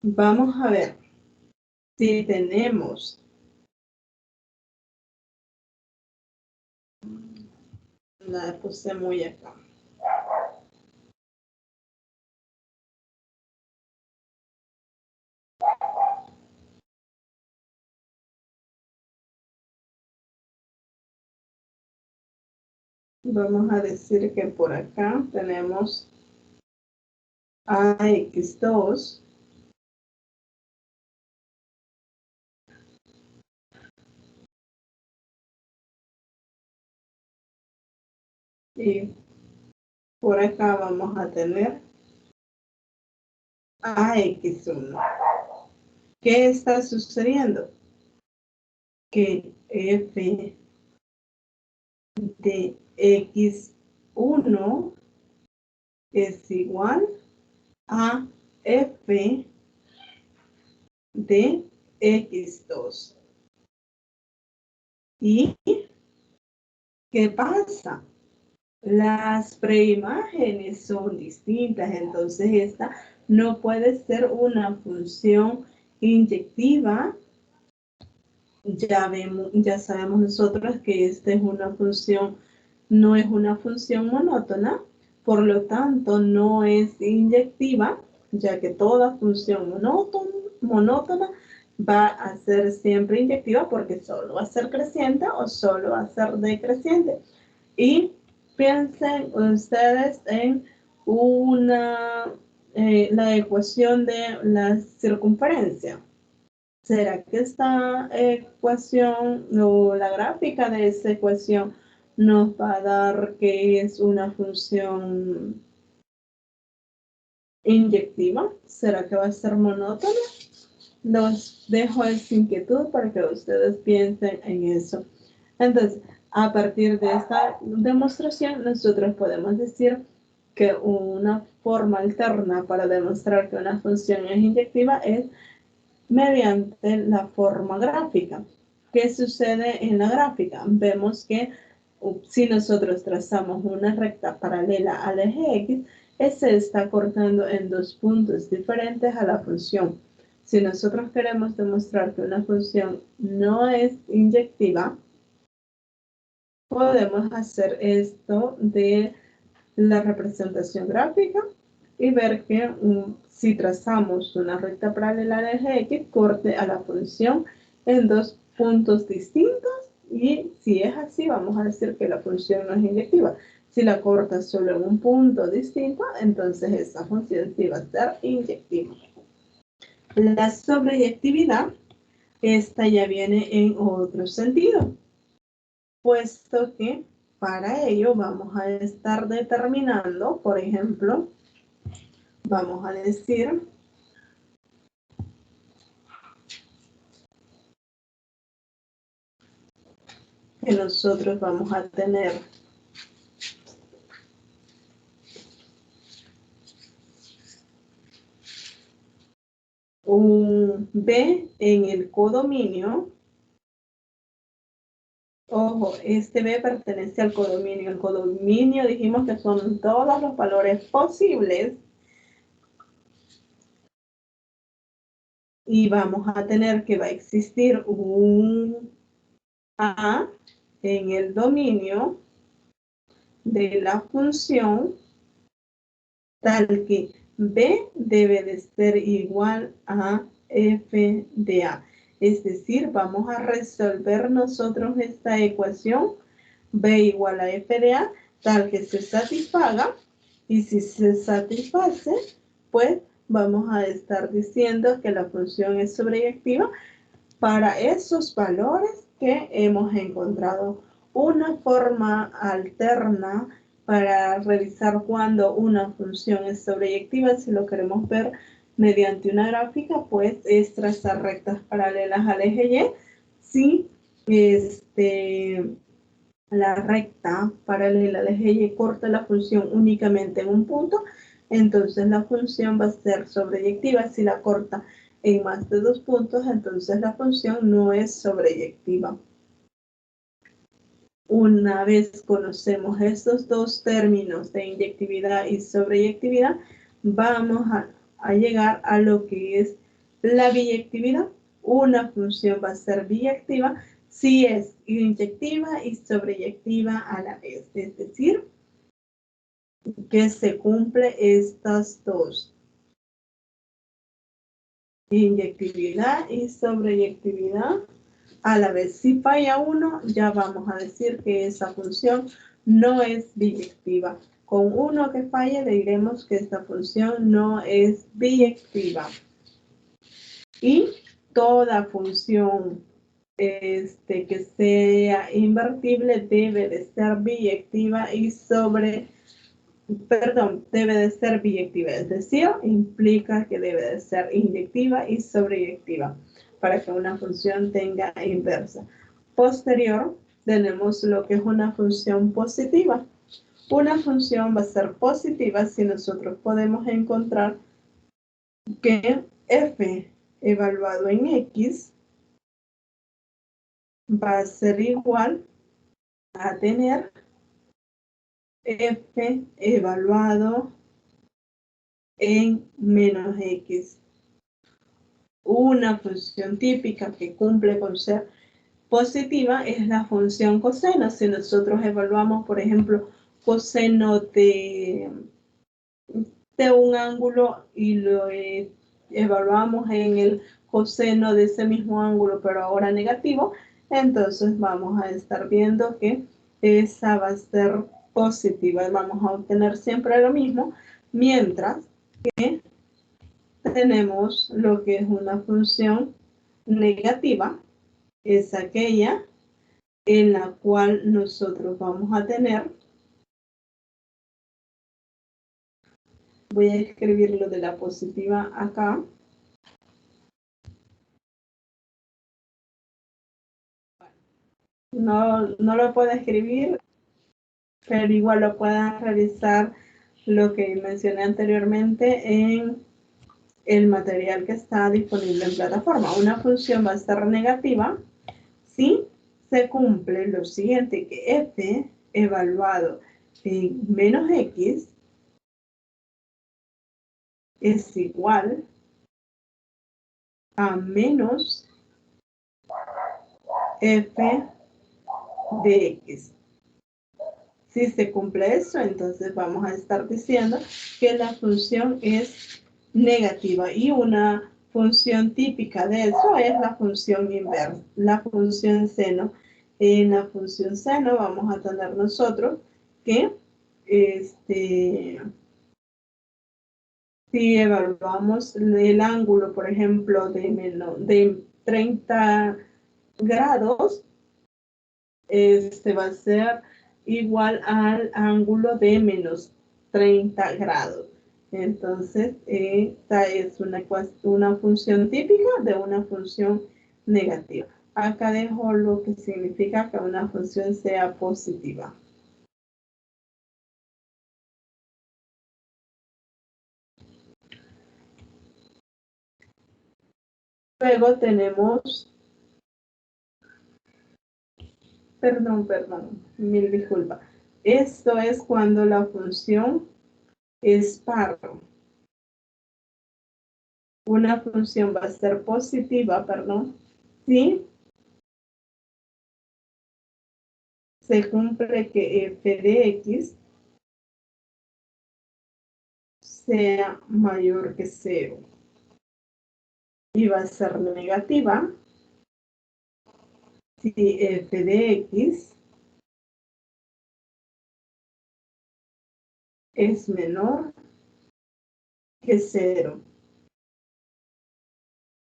Vamos a ver si tenemos la puse muy acá. Vamos a decir que por acá tenemos AX2 y por acá vamos a tener AX1. ¿Qué está sucediendo? Que f de x1 es igual a f de x2. ¿Y qué pasa? Las preimágenes son distintas, entonces esta no puede ser una función inyectiva. Ya sabemos nosotros que esta es una función, no es una función monótona, por lo tanto no es inyectiva, ya que toda función monótona va a ser siempre inyectiva porque solo va a ser creciente o solo va a ser decreciente. Y piensen ustedes en la ecuación de la circunferencia. ¿Será que esta ecuación o la gráfica de esa ecuación nos va a dar que es una función inyectiva? ¿Será que va a ser monótona? Los dejo esa inquietud para que ustedes piensen en eso. Entonces, a partir de esta demostración, nosotros podemos decir que una forma alterna para demostrar que una función es inyectiva es mediante la forma gráfica. ¿Qué sucede en la gráfica? Vemos que si nosotros trazamos una recta paralela al eje X, se está cortando en dos puntos diferentes a la función. Si nosotros queremos demostrar que una función no es inyectiva, podemos hacer esto de la representación gráfica y ver que si trazamos una recta paralela al eje X, corte a la función en dos puntos distintos, y si es así, vamos a decir que la función no es inyectiva. Si la corta solo en un punto distinto, entonces esa función sí va a ser inyectiva. La sobreyectividad, esta ya viene en otro sentido, puesto que para ello vamos a estar determinando, por ejemplo, vamos a decir que nosotros vamos a tener un B en el codominio. Ojo, este B pertenece al codominio. El codominio dijimos que son todos los valores posibles y vamos a tener que va a existir un A en el dominio de la función tal que B debe de ser igual a f de A. Es decir, vamos a resolver nosotros esta ecuación B igual a f de A tal que se satisfaga, y si se satisface, pues vamos a estar diciendo que la función es sobreyectiva para esos valores que hemos encontrado. Una forma alterna para revisar cuando una función es sobreyectiva, si lo queremos ver mediante una gráfica, pues es trazar rectas paralelas al eje Y. Si la recta paralela al eje Y corta la función únicamente en un punto, entonces la función va a ser sobreyectiva. Si la corta en más de 2 puntos, entonces la función no es sobreyectiva. Una vez conocemos estos dos términos de inyectividad y sobreyectividad, vamos a llegar a lo que es la biyectividad. Una función va a ser biyectiva si es inyectiva y sobreyectiva a la vez, es decir, que se cumple estas dos, inyectividad y sobreyectividad a la vez. Si falla uno, ya vamos a decir que esa función no es biyectiva. Con uno que falle, le diremos que esta función no es biyectiva. Y toda función que sea invertible debe de ser biyectiva y debe de ser biyectiva, es decir, implica que debe de ser inyectiva y sobreyectiva para que una función tenga inversa. Posterior, tenemos lo que es una función positiva. Una función va a ser positiva si nosotros podemos encontrar que f evaluado en x va a ser igual a tener f evaluado en menos x. Una función típica que cumple con ser positiva es la función coseno. Si nosotros evaluamos, por ejemplo, coseno de un ángulo y lo evaluamos en el coseno de ese mismo ángulo, pero ahora negativo, entonces vamos a estar viendo que esa va a ser positiva. Vamos a obtener siempre lo mismo, mientras que tenemos lo que es una función negativa, es aquella en la cual nosotros vamos a tener, voy a escribir lo de la positiva acá, no lo puedo escribir, pero igual lo puedan revisar lo que mencioné anteriormente en el material que está disponible en plataforma. Una función va a ser negativa si se cumple lo siguiente, que f evaluado en menos x es igual a menos f de x. Si se cumple eso, entonces vamos a estar diciendo que la función es negativa, y una función típica de eso es la función inversa, la función seno. En la función seno vamos a tener nosotros que si evaluamos el ángulo, por ejemplo, de 30 grados, va a ser igual al ángulo de menos 30 grados. Entonces, esta es una función típica de una función negativa. Acá dejo lo que significa que una función sea positiva. Luego tenemos, perdón, mil disculpas. Esto es cuando la función es par. Una función va a ser positiva, perdón, si se cumple que f de x sea mayor que 0. Y va a ser negativa si f de x es menor que 0.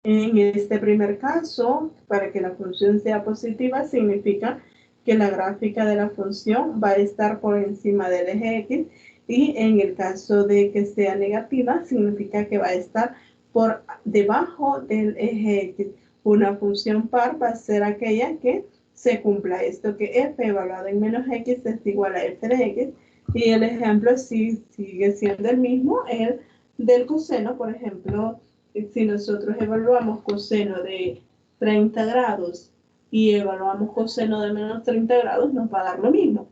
En este primer caso, para que la función sea positiva, significa que la gráfica de la función va a estar por encima del eje X, y en el caso de que sea negativa, significa que va a estar por debajo del eje X. Una función par va a ser aquella que se cumpla esto, que f evaluado en menos x es igual a f de x, y el ejemplo sí sigue siendo el mismo, el del coseno. Por ejemplo, si nosotros evaluamos coseno de 30 grados y evaluamos coseno de menos 30 grados, nos va a dar lo mismo.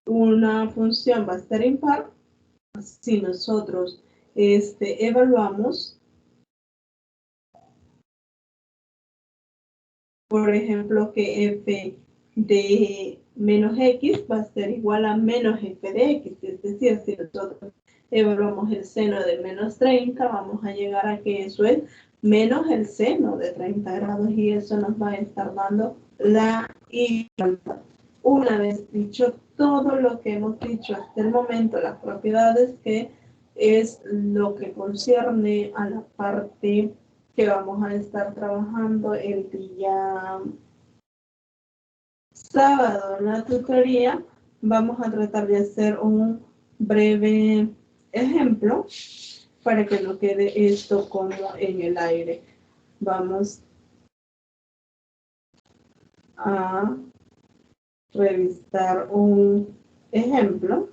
Una función va a ser impar si nosotros evaluamos, por ejemplo, que f de menos x va a ser igual a menos f de x. Es decir, si nosotros evaluamos el seno de menos 30, vamos a llegar a que eso es menos el seno de 30 grados, y eso nos va a estar dando la igualdad. Una vez dicho todo lo que hemos dicho hasta el momento, las propiedades, que es lo que concierne a la parte que vamos a estar trabajando el día sábado en la tutoría, vamos a tratar de hacer un breve ejemplo para que no quede esto como en el aire. Vamos a revisar un ejemplo.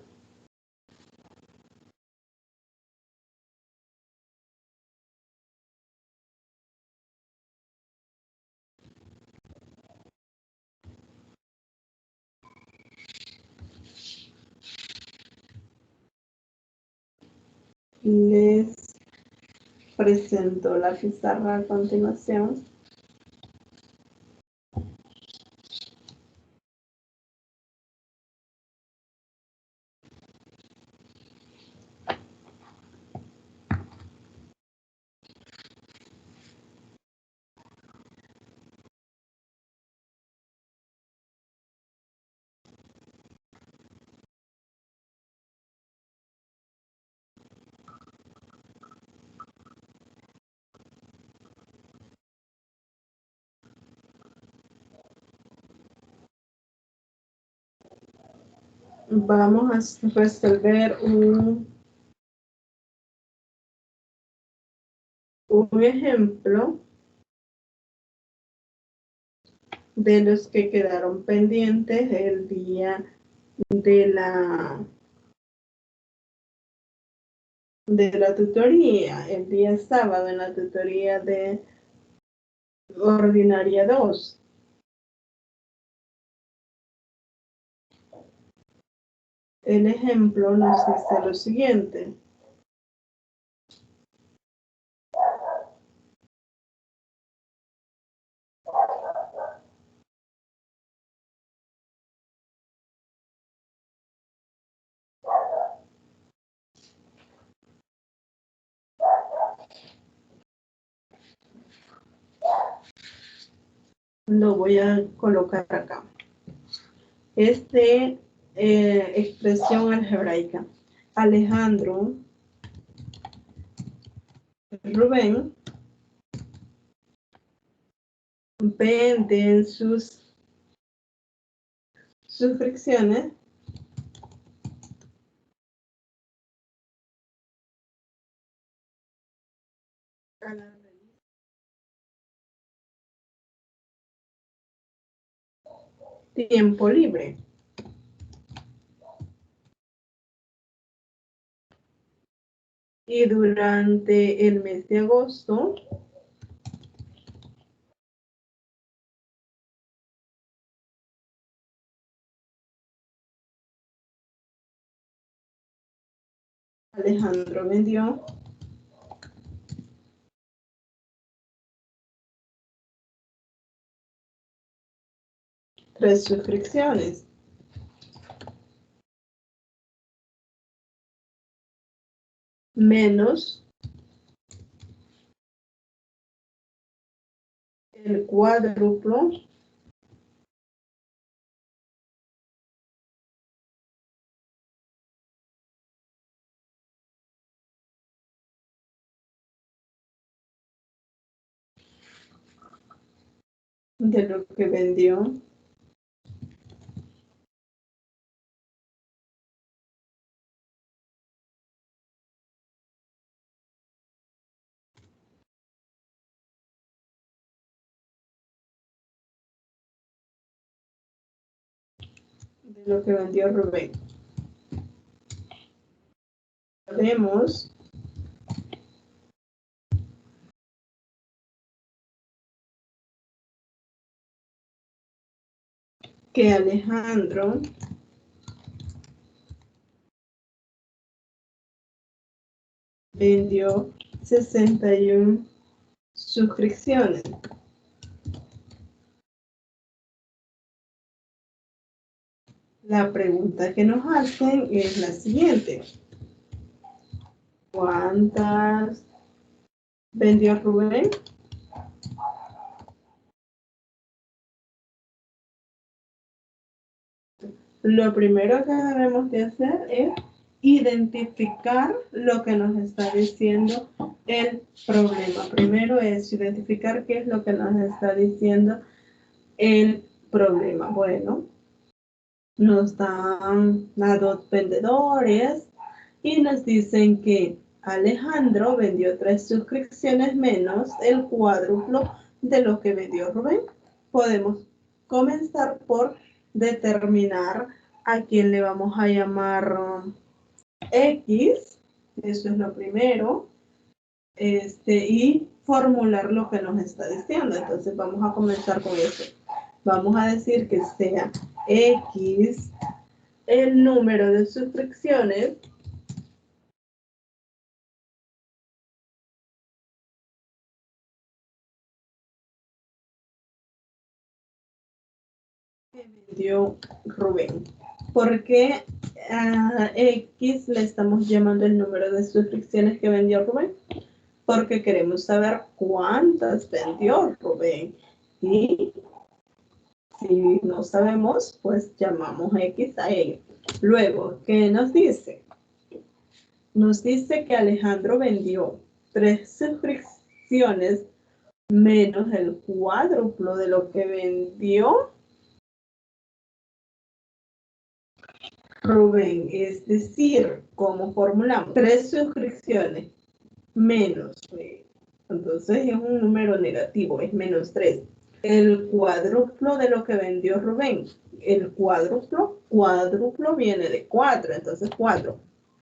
Les presento la pizarra a continuación. Vamos a resolver un ejemplo de los que quedaron pendientes el día de la tutoría, el día sábado en la tutoría de ordinaria 2. El ejemplo nos dice lo siguiente. Lo voy a colocar acá. Es de expresión algebraica. Alejandro, Rubén venden sus fricciones a la tiempo libre. Y durante el mes de agosto, Alejandro vendió 3 suscripciones. Menos el cuádruplo de lo que vendió Rubén. Sabemos que Alejandro vendió 61 suscripciones. La pregunta que nos hacen es la siguiente. ¿Cuántas vendió Rubén? Lo primero que debemos de hacer es identificar lo que nos está diciendo el problema. Primero es identificar qué es lo que nos está diciendo el problema. Bueno, nos dan a 2 vendedores y nos dicen que Alejandro vendió 3 suscripciones menos el cuádruplo de lo que vendió Rubén. Podemos comenzar por determinar a quién le vamos a llamar X, eso es lo primero, y formular lo que nos está diciendo. Entonces vamos a comenzar con eso. Vamos a decir que sea X el número de suscripciones que vendió Rubén. ¿Por qué a X le estamos llamando el número de suscripciones que vendió Rubén? Porque queremos saber cuántas vendió Rubén. Y si no sabemos, pues llamamos X a ello. Luego, ¿qué nos dice? Nos dice que Alejandro vendió 3 suscripciones menos el cuádruplo de lo que vendió Rubén. Es decir, ¿cómo formulamos? 3 suscripciones menos, entonces es un número negativo, es menos 3. El cuádruplo de lo que vendió Rubén. El cuádruplo viene de 4, entonces 4.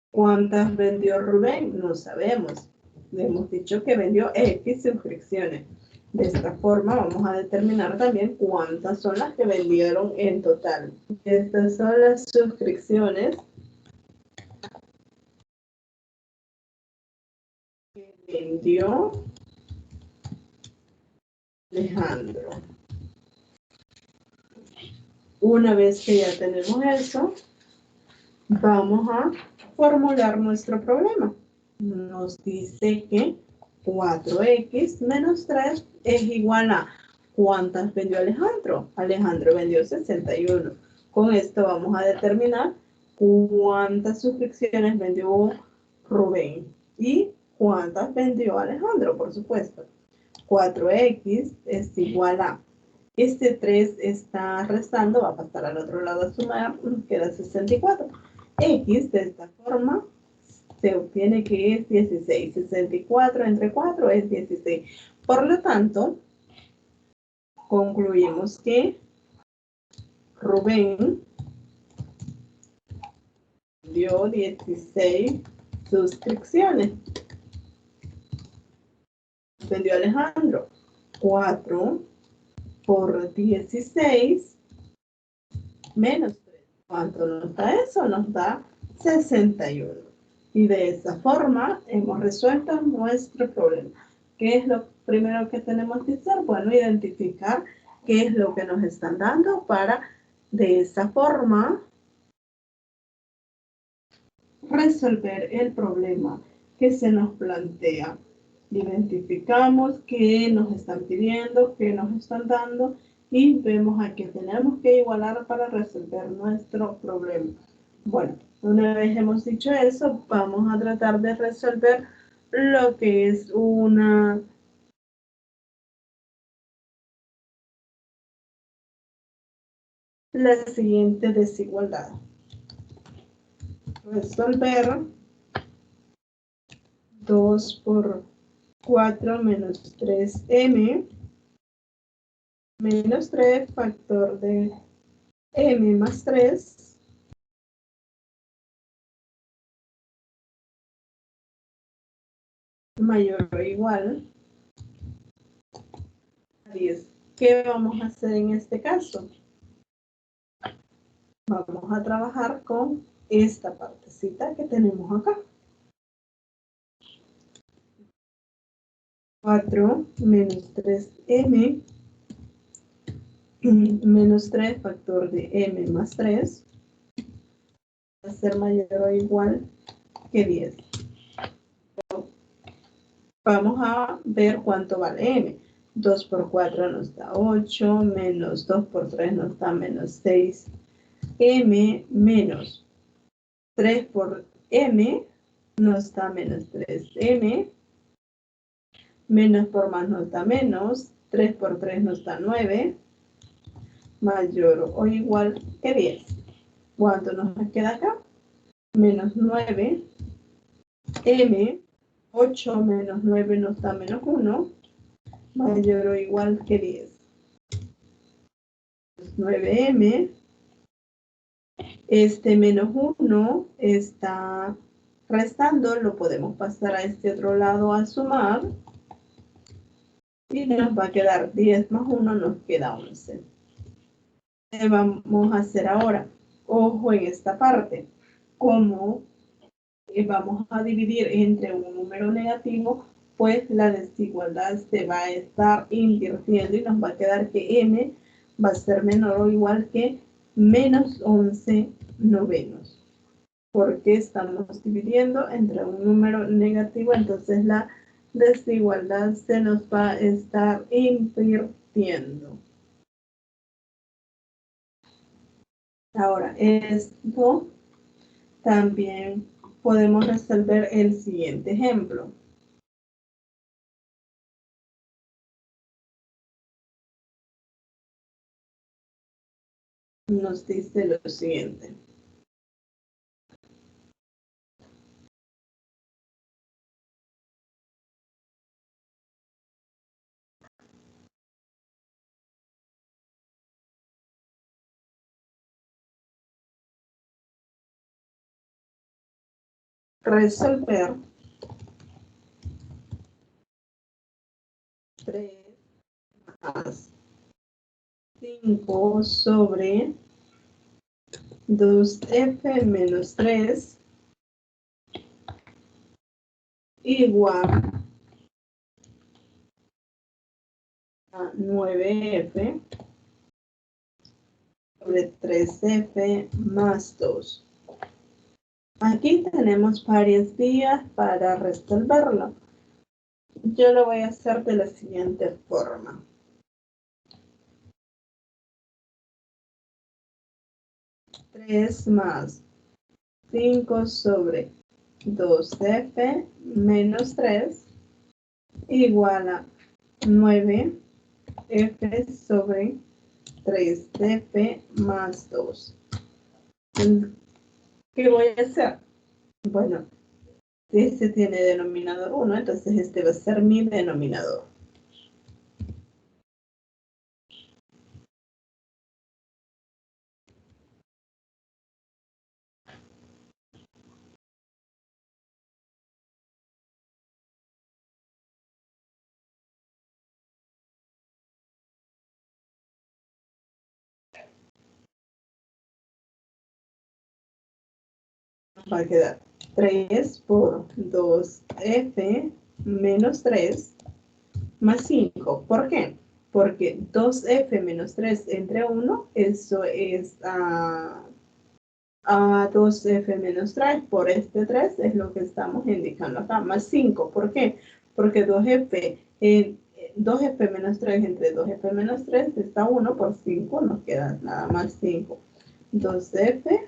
¿Cuántas vendió Rubén? No sabemos. Le hemos dicho que vendió X suscripciones. De esta forma vamos a determinar también cuántas son las que vendieron en total. Estas son las suscripciones que vendió Alejandro. Una vez que ya tenemos eso, vamos a formular nuestro problema. Nos dice que 4x menos 3 es igual a ¿cuántas vendió Alejandro? Alejandro vendió 61. Con esto vamos a determinar cuántas suscripciones vendió Rubén y cuántas vendió Alejandro, por supuesto. 4x es igual a, este 3 está restando, va a pasar al otro lado a sumar, nos queda 64. X de esta forma se obtiene que es 16. 64 entre 4 es 16. Por lo tanto, concluimos que Rubén dio 16 suscripciones. Vendió Alejandro 4 por 16 menos 3. ¿Cuánto nos da eso? Nos da 61. Y de esa forma hemos resuelto nuestro problema. ¿Qué es lo primero que tenemos que hacer? Bueno, identificar qué es lo que nos están dando para de esa forma resolver el problema que se nos plantea. Identificamos qué nos están pidiendo, qué nos están dando y vemos a qué tenemos que igualar para resolver nuestro problema. Bueno, una vez hemos dicho eso, vamos a tratar de resolver lo que es la siguiente desigualdad. Resolver 2 por 4 menos 3m menos 3 factor de m más 3 mayor o igual a 10. ¿Qué vamos a hacer en este caso? Vamos a trabajar con esta partecita que tenemos acá. 4 menos 3m menos 3 factor de m más 3 va a ser mayor o igual que 10. Vamos a ver cuánto vale m. 2 por 4 nos da 8, menos 2 por 3 nos da menos 6. M menos 3 por m nos da menos 3m. Menos por más nos da menos. 3 por 3 nos da 9. Mayor o igual que 10. ¿Cuánto nos queda acá? Menos 9. M. 8 menos 9 nos da menos 1. Mayor o igual que 10. 9m. Este menos 1 está restando, lo podemos pasar a este otro lado a sumar. Y nos va a quedar 10 más 1, nos queda 11. ¿Qué vamos a hacer ahora? Ojo en esta parte. Como vamos a dividir entre un número negativo, pues la desigualdad se va a estar invirtiendo y nos va a quedar que m va a ser menor o igual que menos 11 novenos. Porque estamos dividiendo entre un número negativo, entonces la desigualdad se nos va a estar invirtiendo. Ahora, esto también podemos resolver el siguiente ejemplo. Nos dice lo siguiente. Resolver 3 más 5 sobre 2f menos 3 igual a 9f sobre 3f más 2. Aquí tenemos varias vías para resolverlo. Yo lo voy a hacer de la siguiente forma. 3 más 5 sobre 2f menos 3 igual a 9f sobre 3f más 2. ¿Qué voy a hacer? Bueno, este tiene denominador 1, entonces este va a ser mi denominador. Va a quedar 3 por 2f menos 3 más 5. ¿Por qué? porque 2f menos 3 entre 1, eso es a 2f menos 3 por este 3 es lo que estamos indicando acá, más 5. ¿Por qué? Porque 2f menos 3 entre 2f menos 3 está 1 por 5, nos queda nada más 5. 2f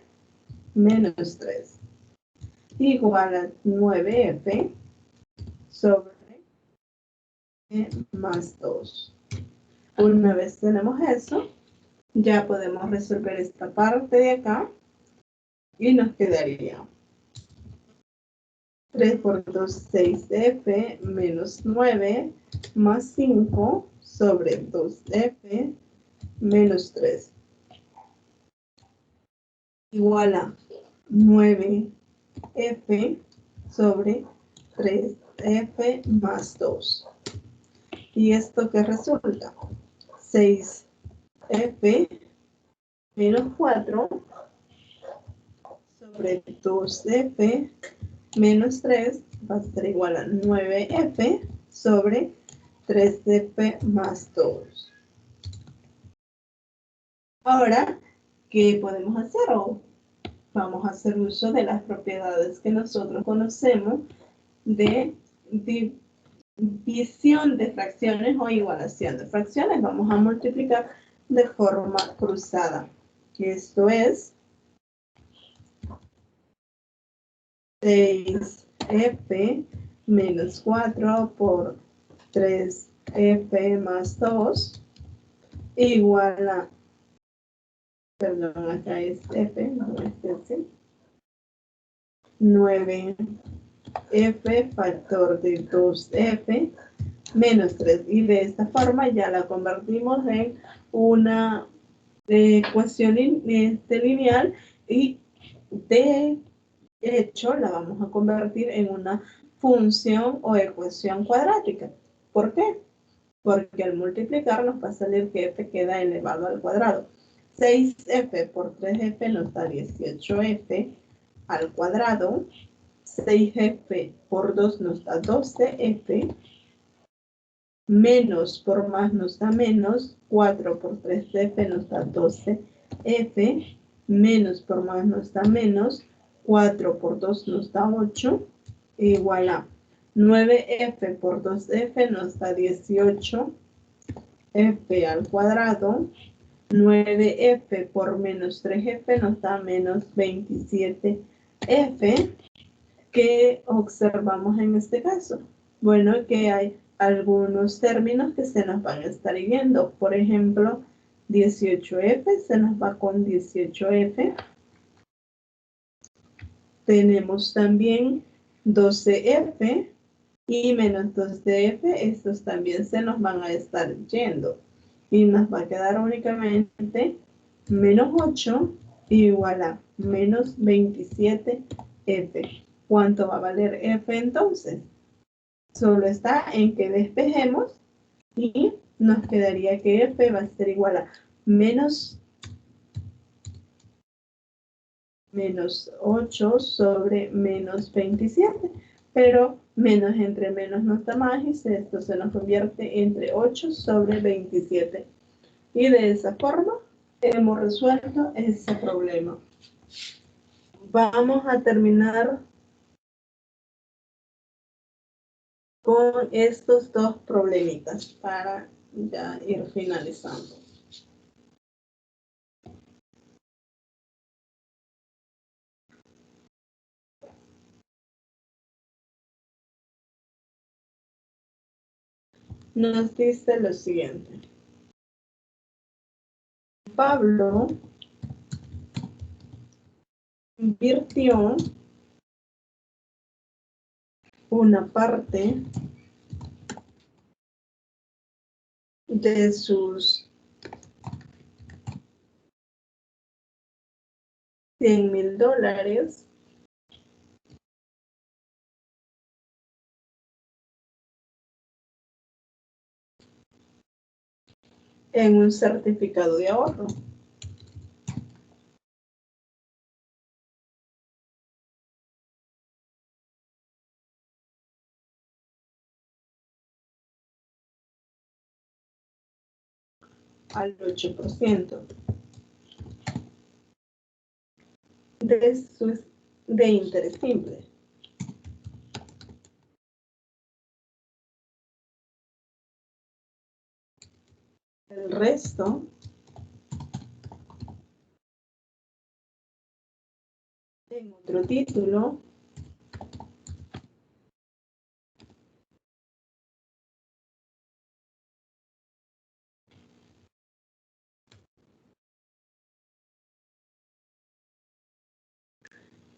menos 3 igual a 9f sobre más 2. Una vez tenemos eso, ya podemos resolver esta parte de acá y nos quedaría 3 por 2, 6f menos 9 más 5 sobre 2f menos 3 igual a 9f sobre 3f más 2. ¿Y esto qué resulta? 6f menos 4 sobre 2f menos 3 va a ser igual a 9f sobre 3f más 2. Ahora, ¿qué podemos hacer? Vamos a hacer uso de las propiedades que nosotros conocemos de división de fracciones o igualación de fracciones. Vamos a multiplicar de forma cruzada. Esto es 6f menos 4 por 3f más 2 igual a, perdón, acá es f, no es f, 9f factor de 2f menos 3. Y de esta forma ya la convertimos en una ecuación lineal y de hecho la vamos a convertir en una función o ecuación cuadrática. ¿Por qué? Porque al multiplicar nos va a salir que f queda elevado al cuadrado. 6f por 3f nos da 18f al cuadrado. 6f por 2 nos da 12f. Menos por más nos da menos. 4 por 3f nos da 12f. Menos por más nos da menos. 4 por 2 nos da 8. Igual a 9f por 2f nos da 18f al cuadrado. 9f por menos 3f nos da menos 27f. ¿Qué observamos en este caso? Bueno, que hay algunos términos que se nos van a estar yendo. Por ejemplo, 18f se nos va con 18f. Tenemos también 12f y menos 2f. Estos también se nos van a estar yendo. Y nos va a quedar únicamente menos 8 igual a menos 27f. ¿Cuánto va a valer f entonces? Solo está en que despejemos y nos quedaría que f va a ser igual a menos 8 sobre menos 27. Pero menos entre menos no está más y esto se nos convierte entre 8 sobre 27. Y de esa forma hemos resuelto ese problema. Vamos a terminar con estos dos problemitas para ya ir finalizando. Nos dice lo siguiente. Pablo invirtió una parte de sus $100,000 en un certificado de ahorro. al 8% de interés simple. El resto en otro título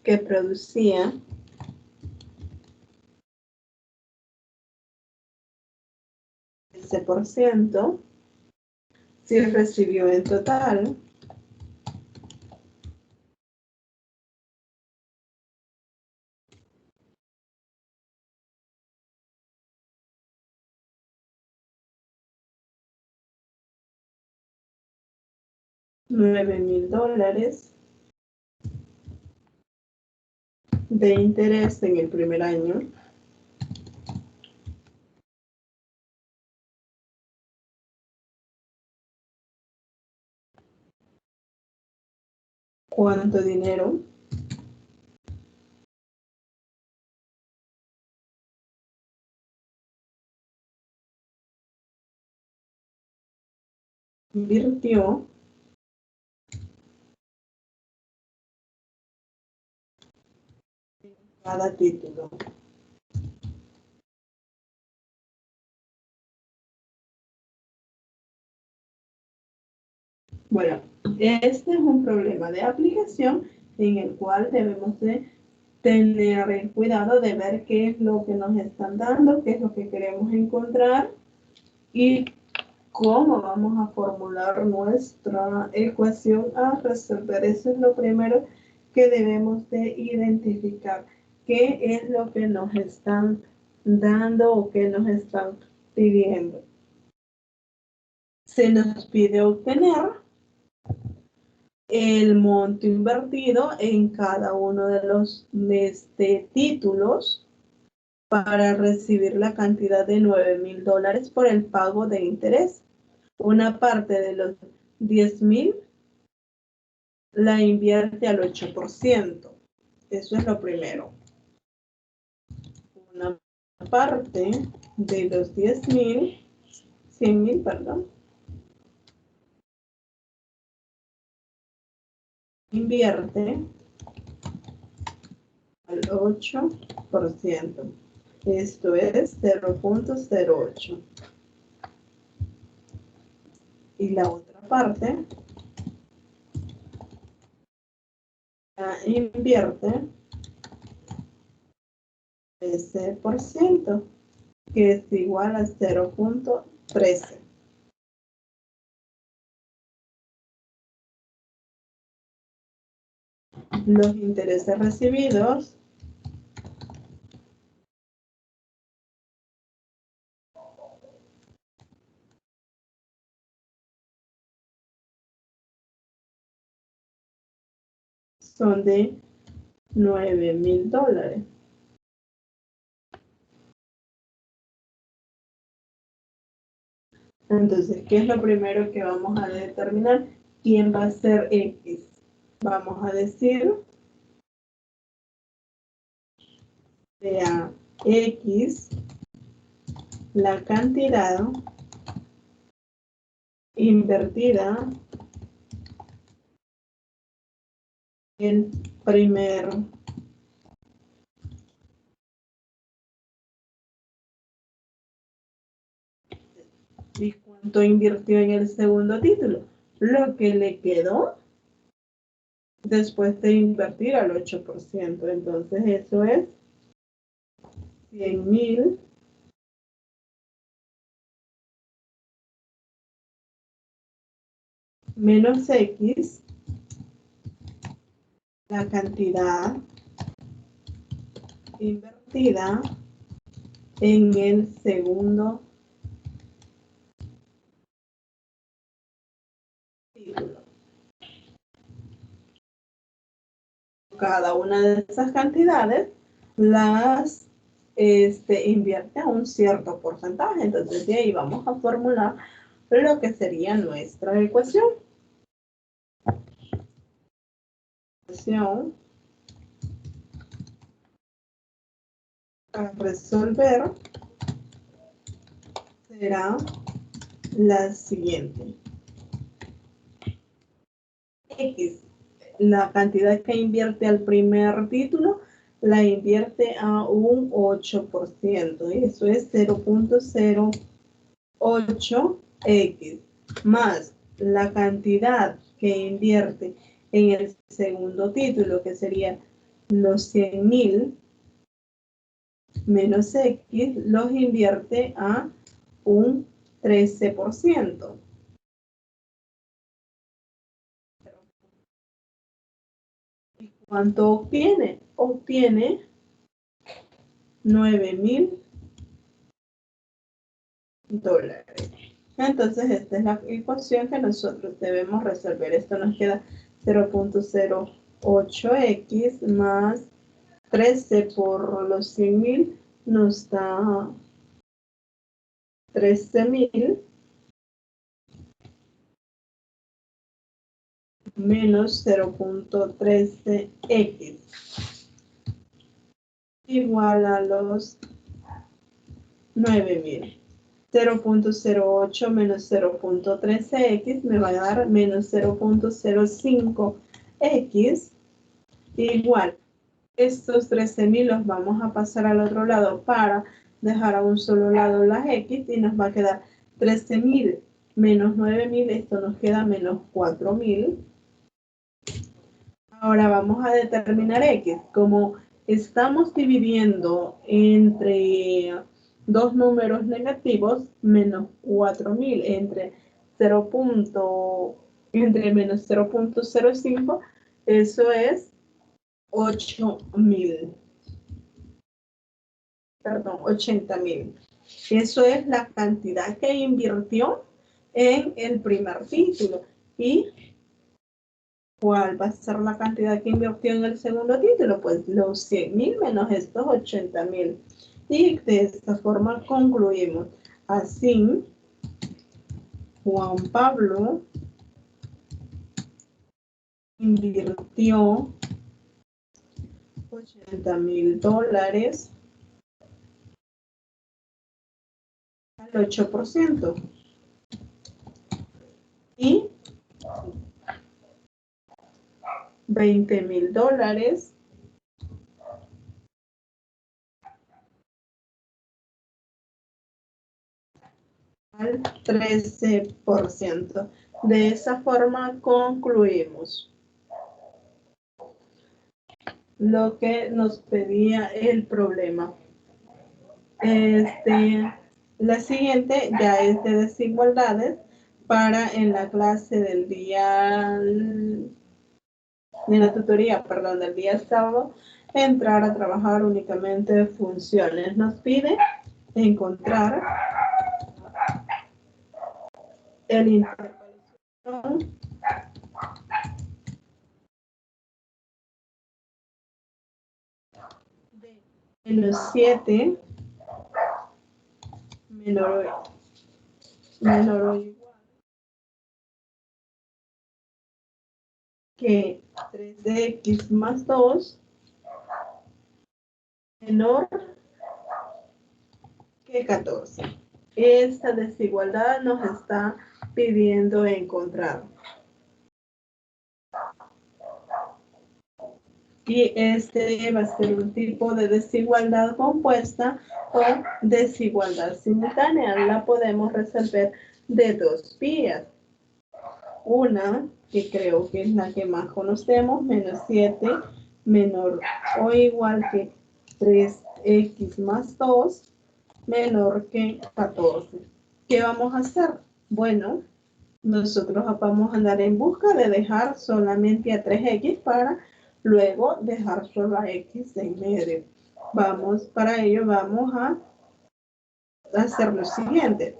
que producía ese por ciento, si recibió en total $9,000 de interés en el primer año, ¿cuánto dinero? Invirtió en cada título. Bueno, este es un problema de aplicación en el cual debemos de tener el cuidado de ver qué es lo que nos están dando, qué es lo que queremos encontrar y cómo vamos a formular nuestra ecuación a resolver. Eso es lo primero que debemos de identificar. ¿Qué es lo que nos están dando o qué nos están pidiendo? Se nos pide obtener el monto invertido en cada uno de los títulos para recibir la cantidad de $9,000 por el pago de interés. Una parte de los 10,000 la invierte al 8%. Eso es lo primero. Una parte de los 10,000, 100,000, perdón, invierte al 8%. Esto es 0,08. Y la otra parte la invierte ese por ciento, que es igual a 0,13. Los intereses recibidos son de $9,000. Entonces, ¿qué es lo primero que vamos a determinar? ¿Quién va a ser X? Vamos a decir, sea X la cantidad invertida en primer y cuánto invirtió en el segundo título. Lo que le quedó después de invertir al 8%. Entonces eso es 100,000 menos X, la cantidad invertida en el segundo título. Cada una de esas cantidades las invierte a un cierto porcentaje. Entonces de ahí vamos a formular lo que sería nuestra ecuación. A resolver será la siguiente. X, la cantidad que invierte al primer título, la invierte a un 8%, y eso es 0.08x, más la cantidad que invierte en el segundo título, que sería los 100.000 menos X, los invierte a un 13%. ¿Y cuánto obtiene? Obtiene 9.000 dólares. Entonces, esta es la ecuación que nosotros debemos resolver. Esto nos queda 0.08x más 13 por los 100.000 nos da 13.000 menos 0.13x igual a los 9.000. 0.08 menos 0.13x me va a dar menos 0.05x igual. Estos 13.000 los vamos a pasar al otro lado para dejar a un solo lado las x y nos va a quedar 13.000 menos 9.000, esto nos queda menos 4.000. Ahora vamos a determinar x. Como estamos dividiendo entre dos números negativos, menos 4.000 entre menos 0.05, eso es 8.000. Perdón, 80.000. Eso es la cantidad que invirtió en el primer título. ¿Y cuál va a ser la cantidad que invirtió en el segundo título? Pues los 100.000 menos estos 80.000. Y de esta forma concluimos. Así, Juan Pablo invirtió 80.000 dólares al 8%. Y 20.000 dólares al 13%. De esa forma concluimos lo que nos pedía el problema. La siguiente ya es de desigualdades para en la clase del día, en la tutoría, perdón, del día sábado, entrar a trabajar únicamente funciones. Nos pide encontrar el intervalo de menos 7 menor o igual que 3x más 2 menor que 14. Esta desigualdad nos está pidiendo encontrar. Y este va a ser un tipo de desigualdad compuesta o desigualdad simultánea. La podemos resolver de dos vías. Una, que creo que es la que más conocemos, menos 7 menor o igual que 3x más 2 menor que 14. ¿Qué vamos a hacer? Bueno, nosotros vamos a andar en busca de dejar solamente a 3x para luego dejar solo a x en medio. Para ello vamos a hacer lo siguiente.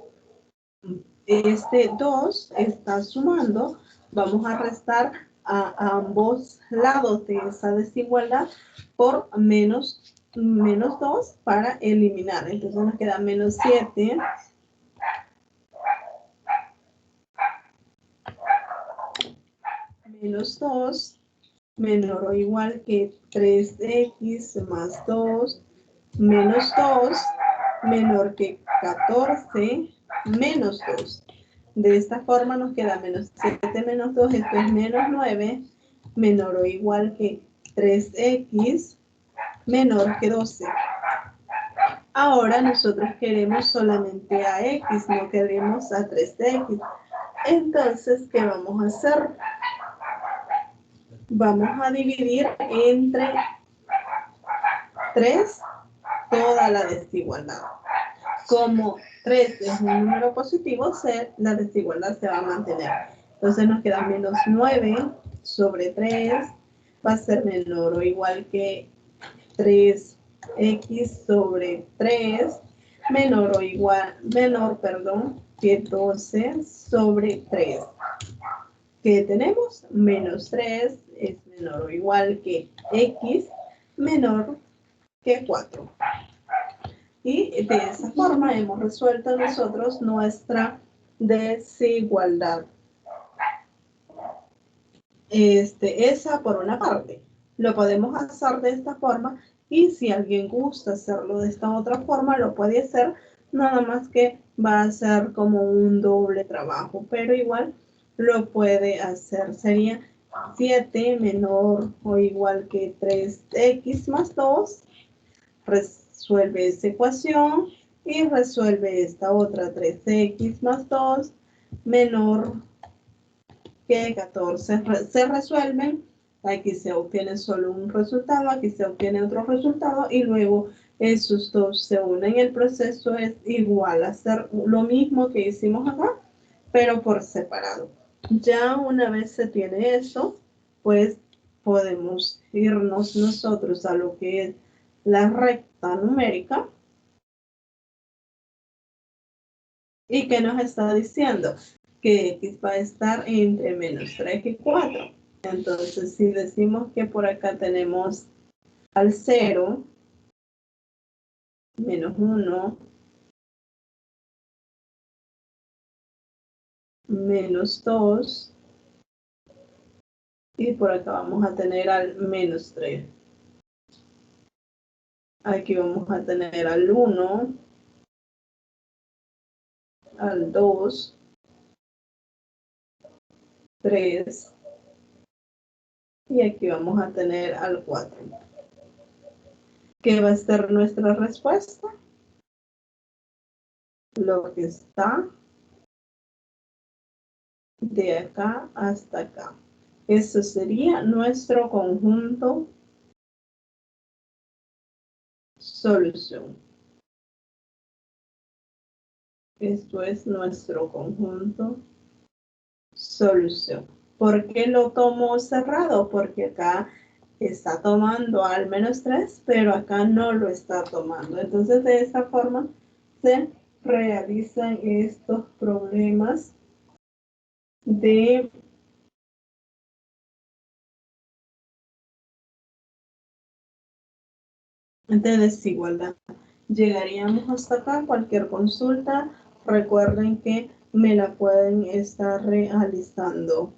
Este 2 está sumando, vamos a restar a ambos lados de esa desigualdad por menos 2 para eliminar. Entonces nos queda menos 7 menos 2 menor o igual que 3x más 2 menos 2 menor que 14 menos 2. De esta forma nos queda menos 7 menos 2, esto es menos 9, menor o igual que 3x menor que 12. Ahora nosotros queremos solamente a x, no queremos a 3x. Entonces, ¿qué vamos a hacer? Vamos a dividir entre 3 toda la desigualdad. Como 3 es un número positivo, la desigualdad se va a mantener. Entonces nos queda menos 9 sobre 3, va a ser menor o igual que 3x sobre 3, menor que 12 sobre 3. ¿Qué tenemos? Menos 3 es menor o igual que x menor que 4. Y de esa forma hemos resuelto nosotros nuestra desigualdad. Esa por una parte. Lo podemos hacer de esta forma y si alguien gusta hacerlo de esta otra forma, lo puede hacer, nada más que va a ser como un doble trabajo, pero igual lo puede hacer. Sería 7 menor o igual que 3x más 2. Resuelve esa ecuación y resuelve esta otra, 3x más 2 menor que 14. Se resuelven, aquí se obtiene solo un resultado, aquí se obtiene otro resultado y luego esos dos se unen. El proceso es igual a hacer lo mismo que hicimos acá, pero por separado. Ya una vez se tiene eso, pues podemos irnos nosotros a lo que es la recta numérica. ¿Y qué nos está diciendo? Que x va a estar entre menos 3 y 4. Entonces, si decimos que por acá tenemos al 0, menos 1, menos 2, y por acá vamos a tener al menos 3. Aquí vamos a tener al 1, al 2, 3, y aquí vamos a tener al 4. ¿Qué va a ser nuestra respuesta? Lo que está de acá hasta acá. Eso sería nuestro conjunto solución. Esto es nuestro conjunto solución. ¿Por qué lo tomo cerrado? Porque acá está tomando al menos 3, pero acá no lo está tomando. Entonces, de esta forma se realizan estos problemas de desigualdad. Llegaríamos hasta acá. Cualquier consulta, recuerden que me la pueden estar realizando.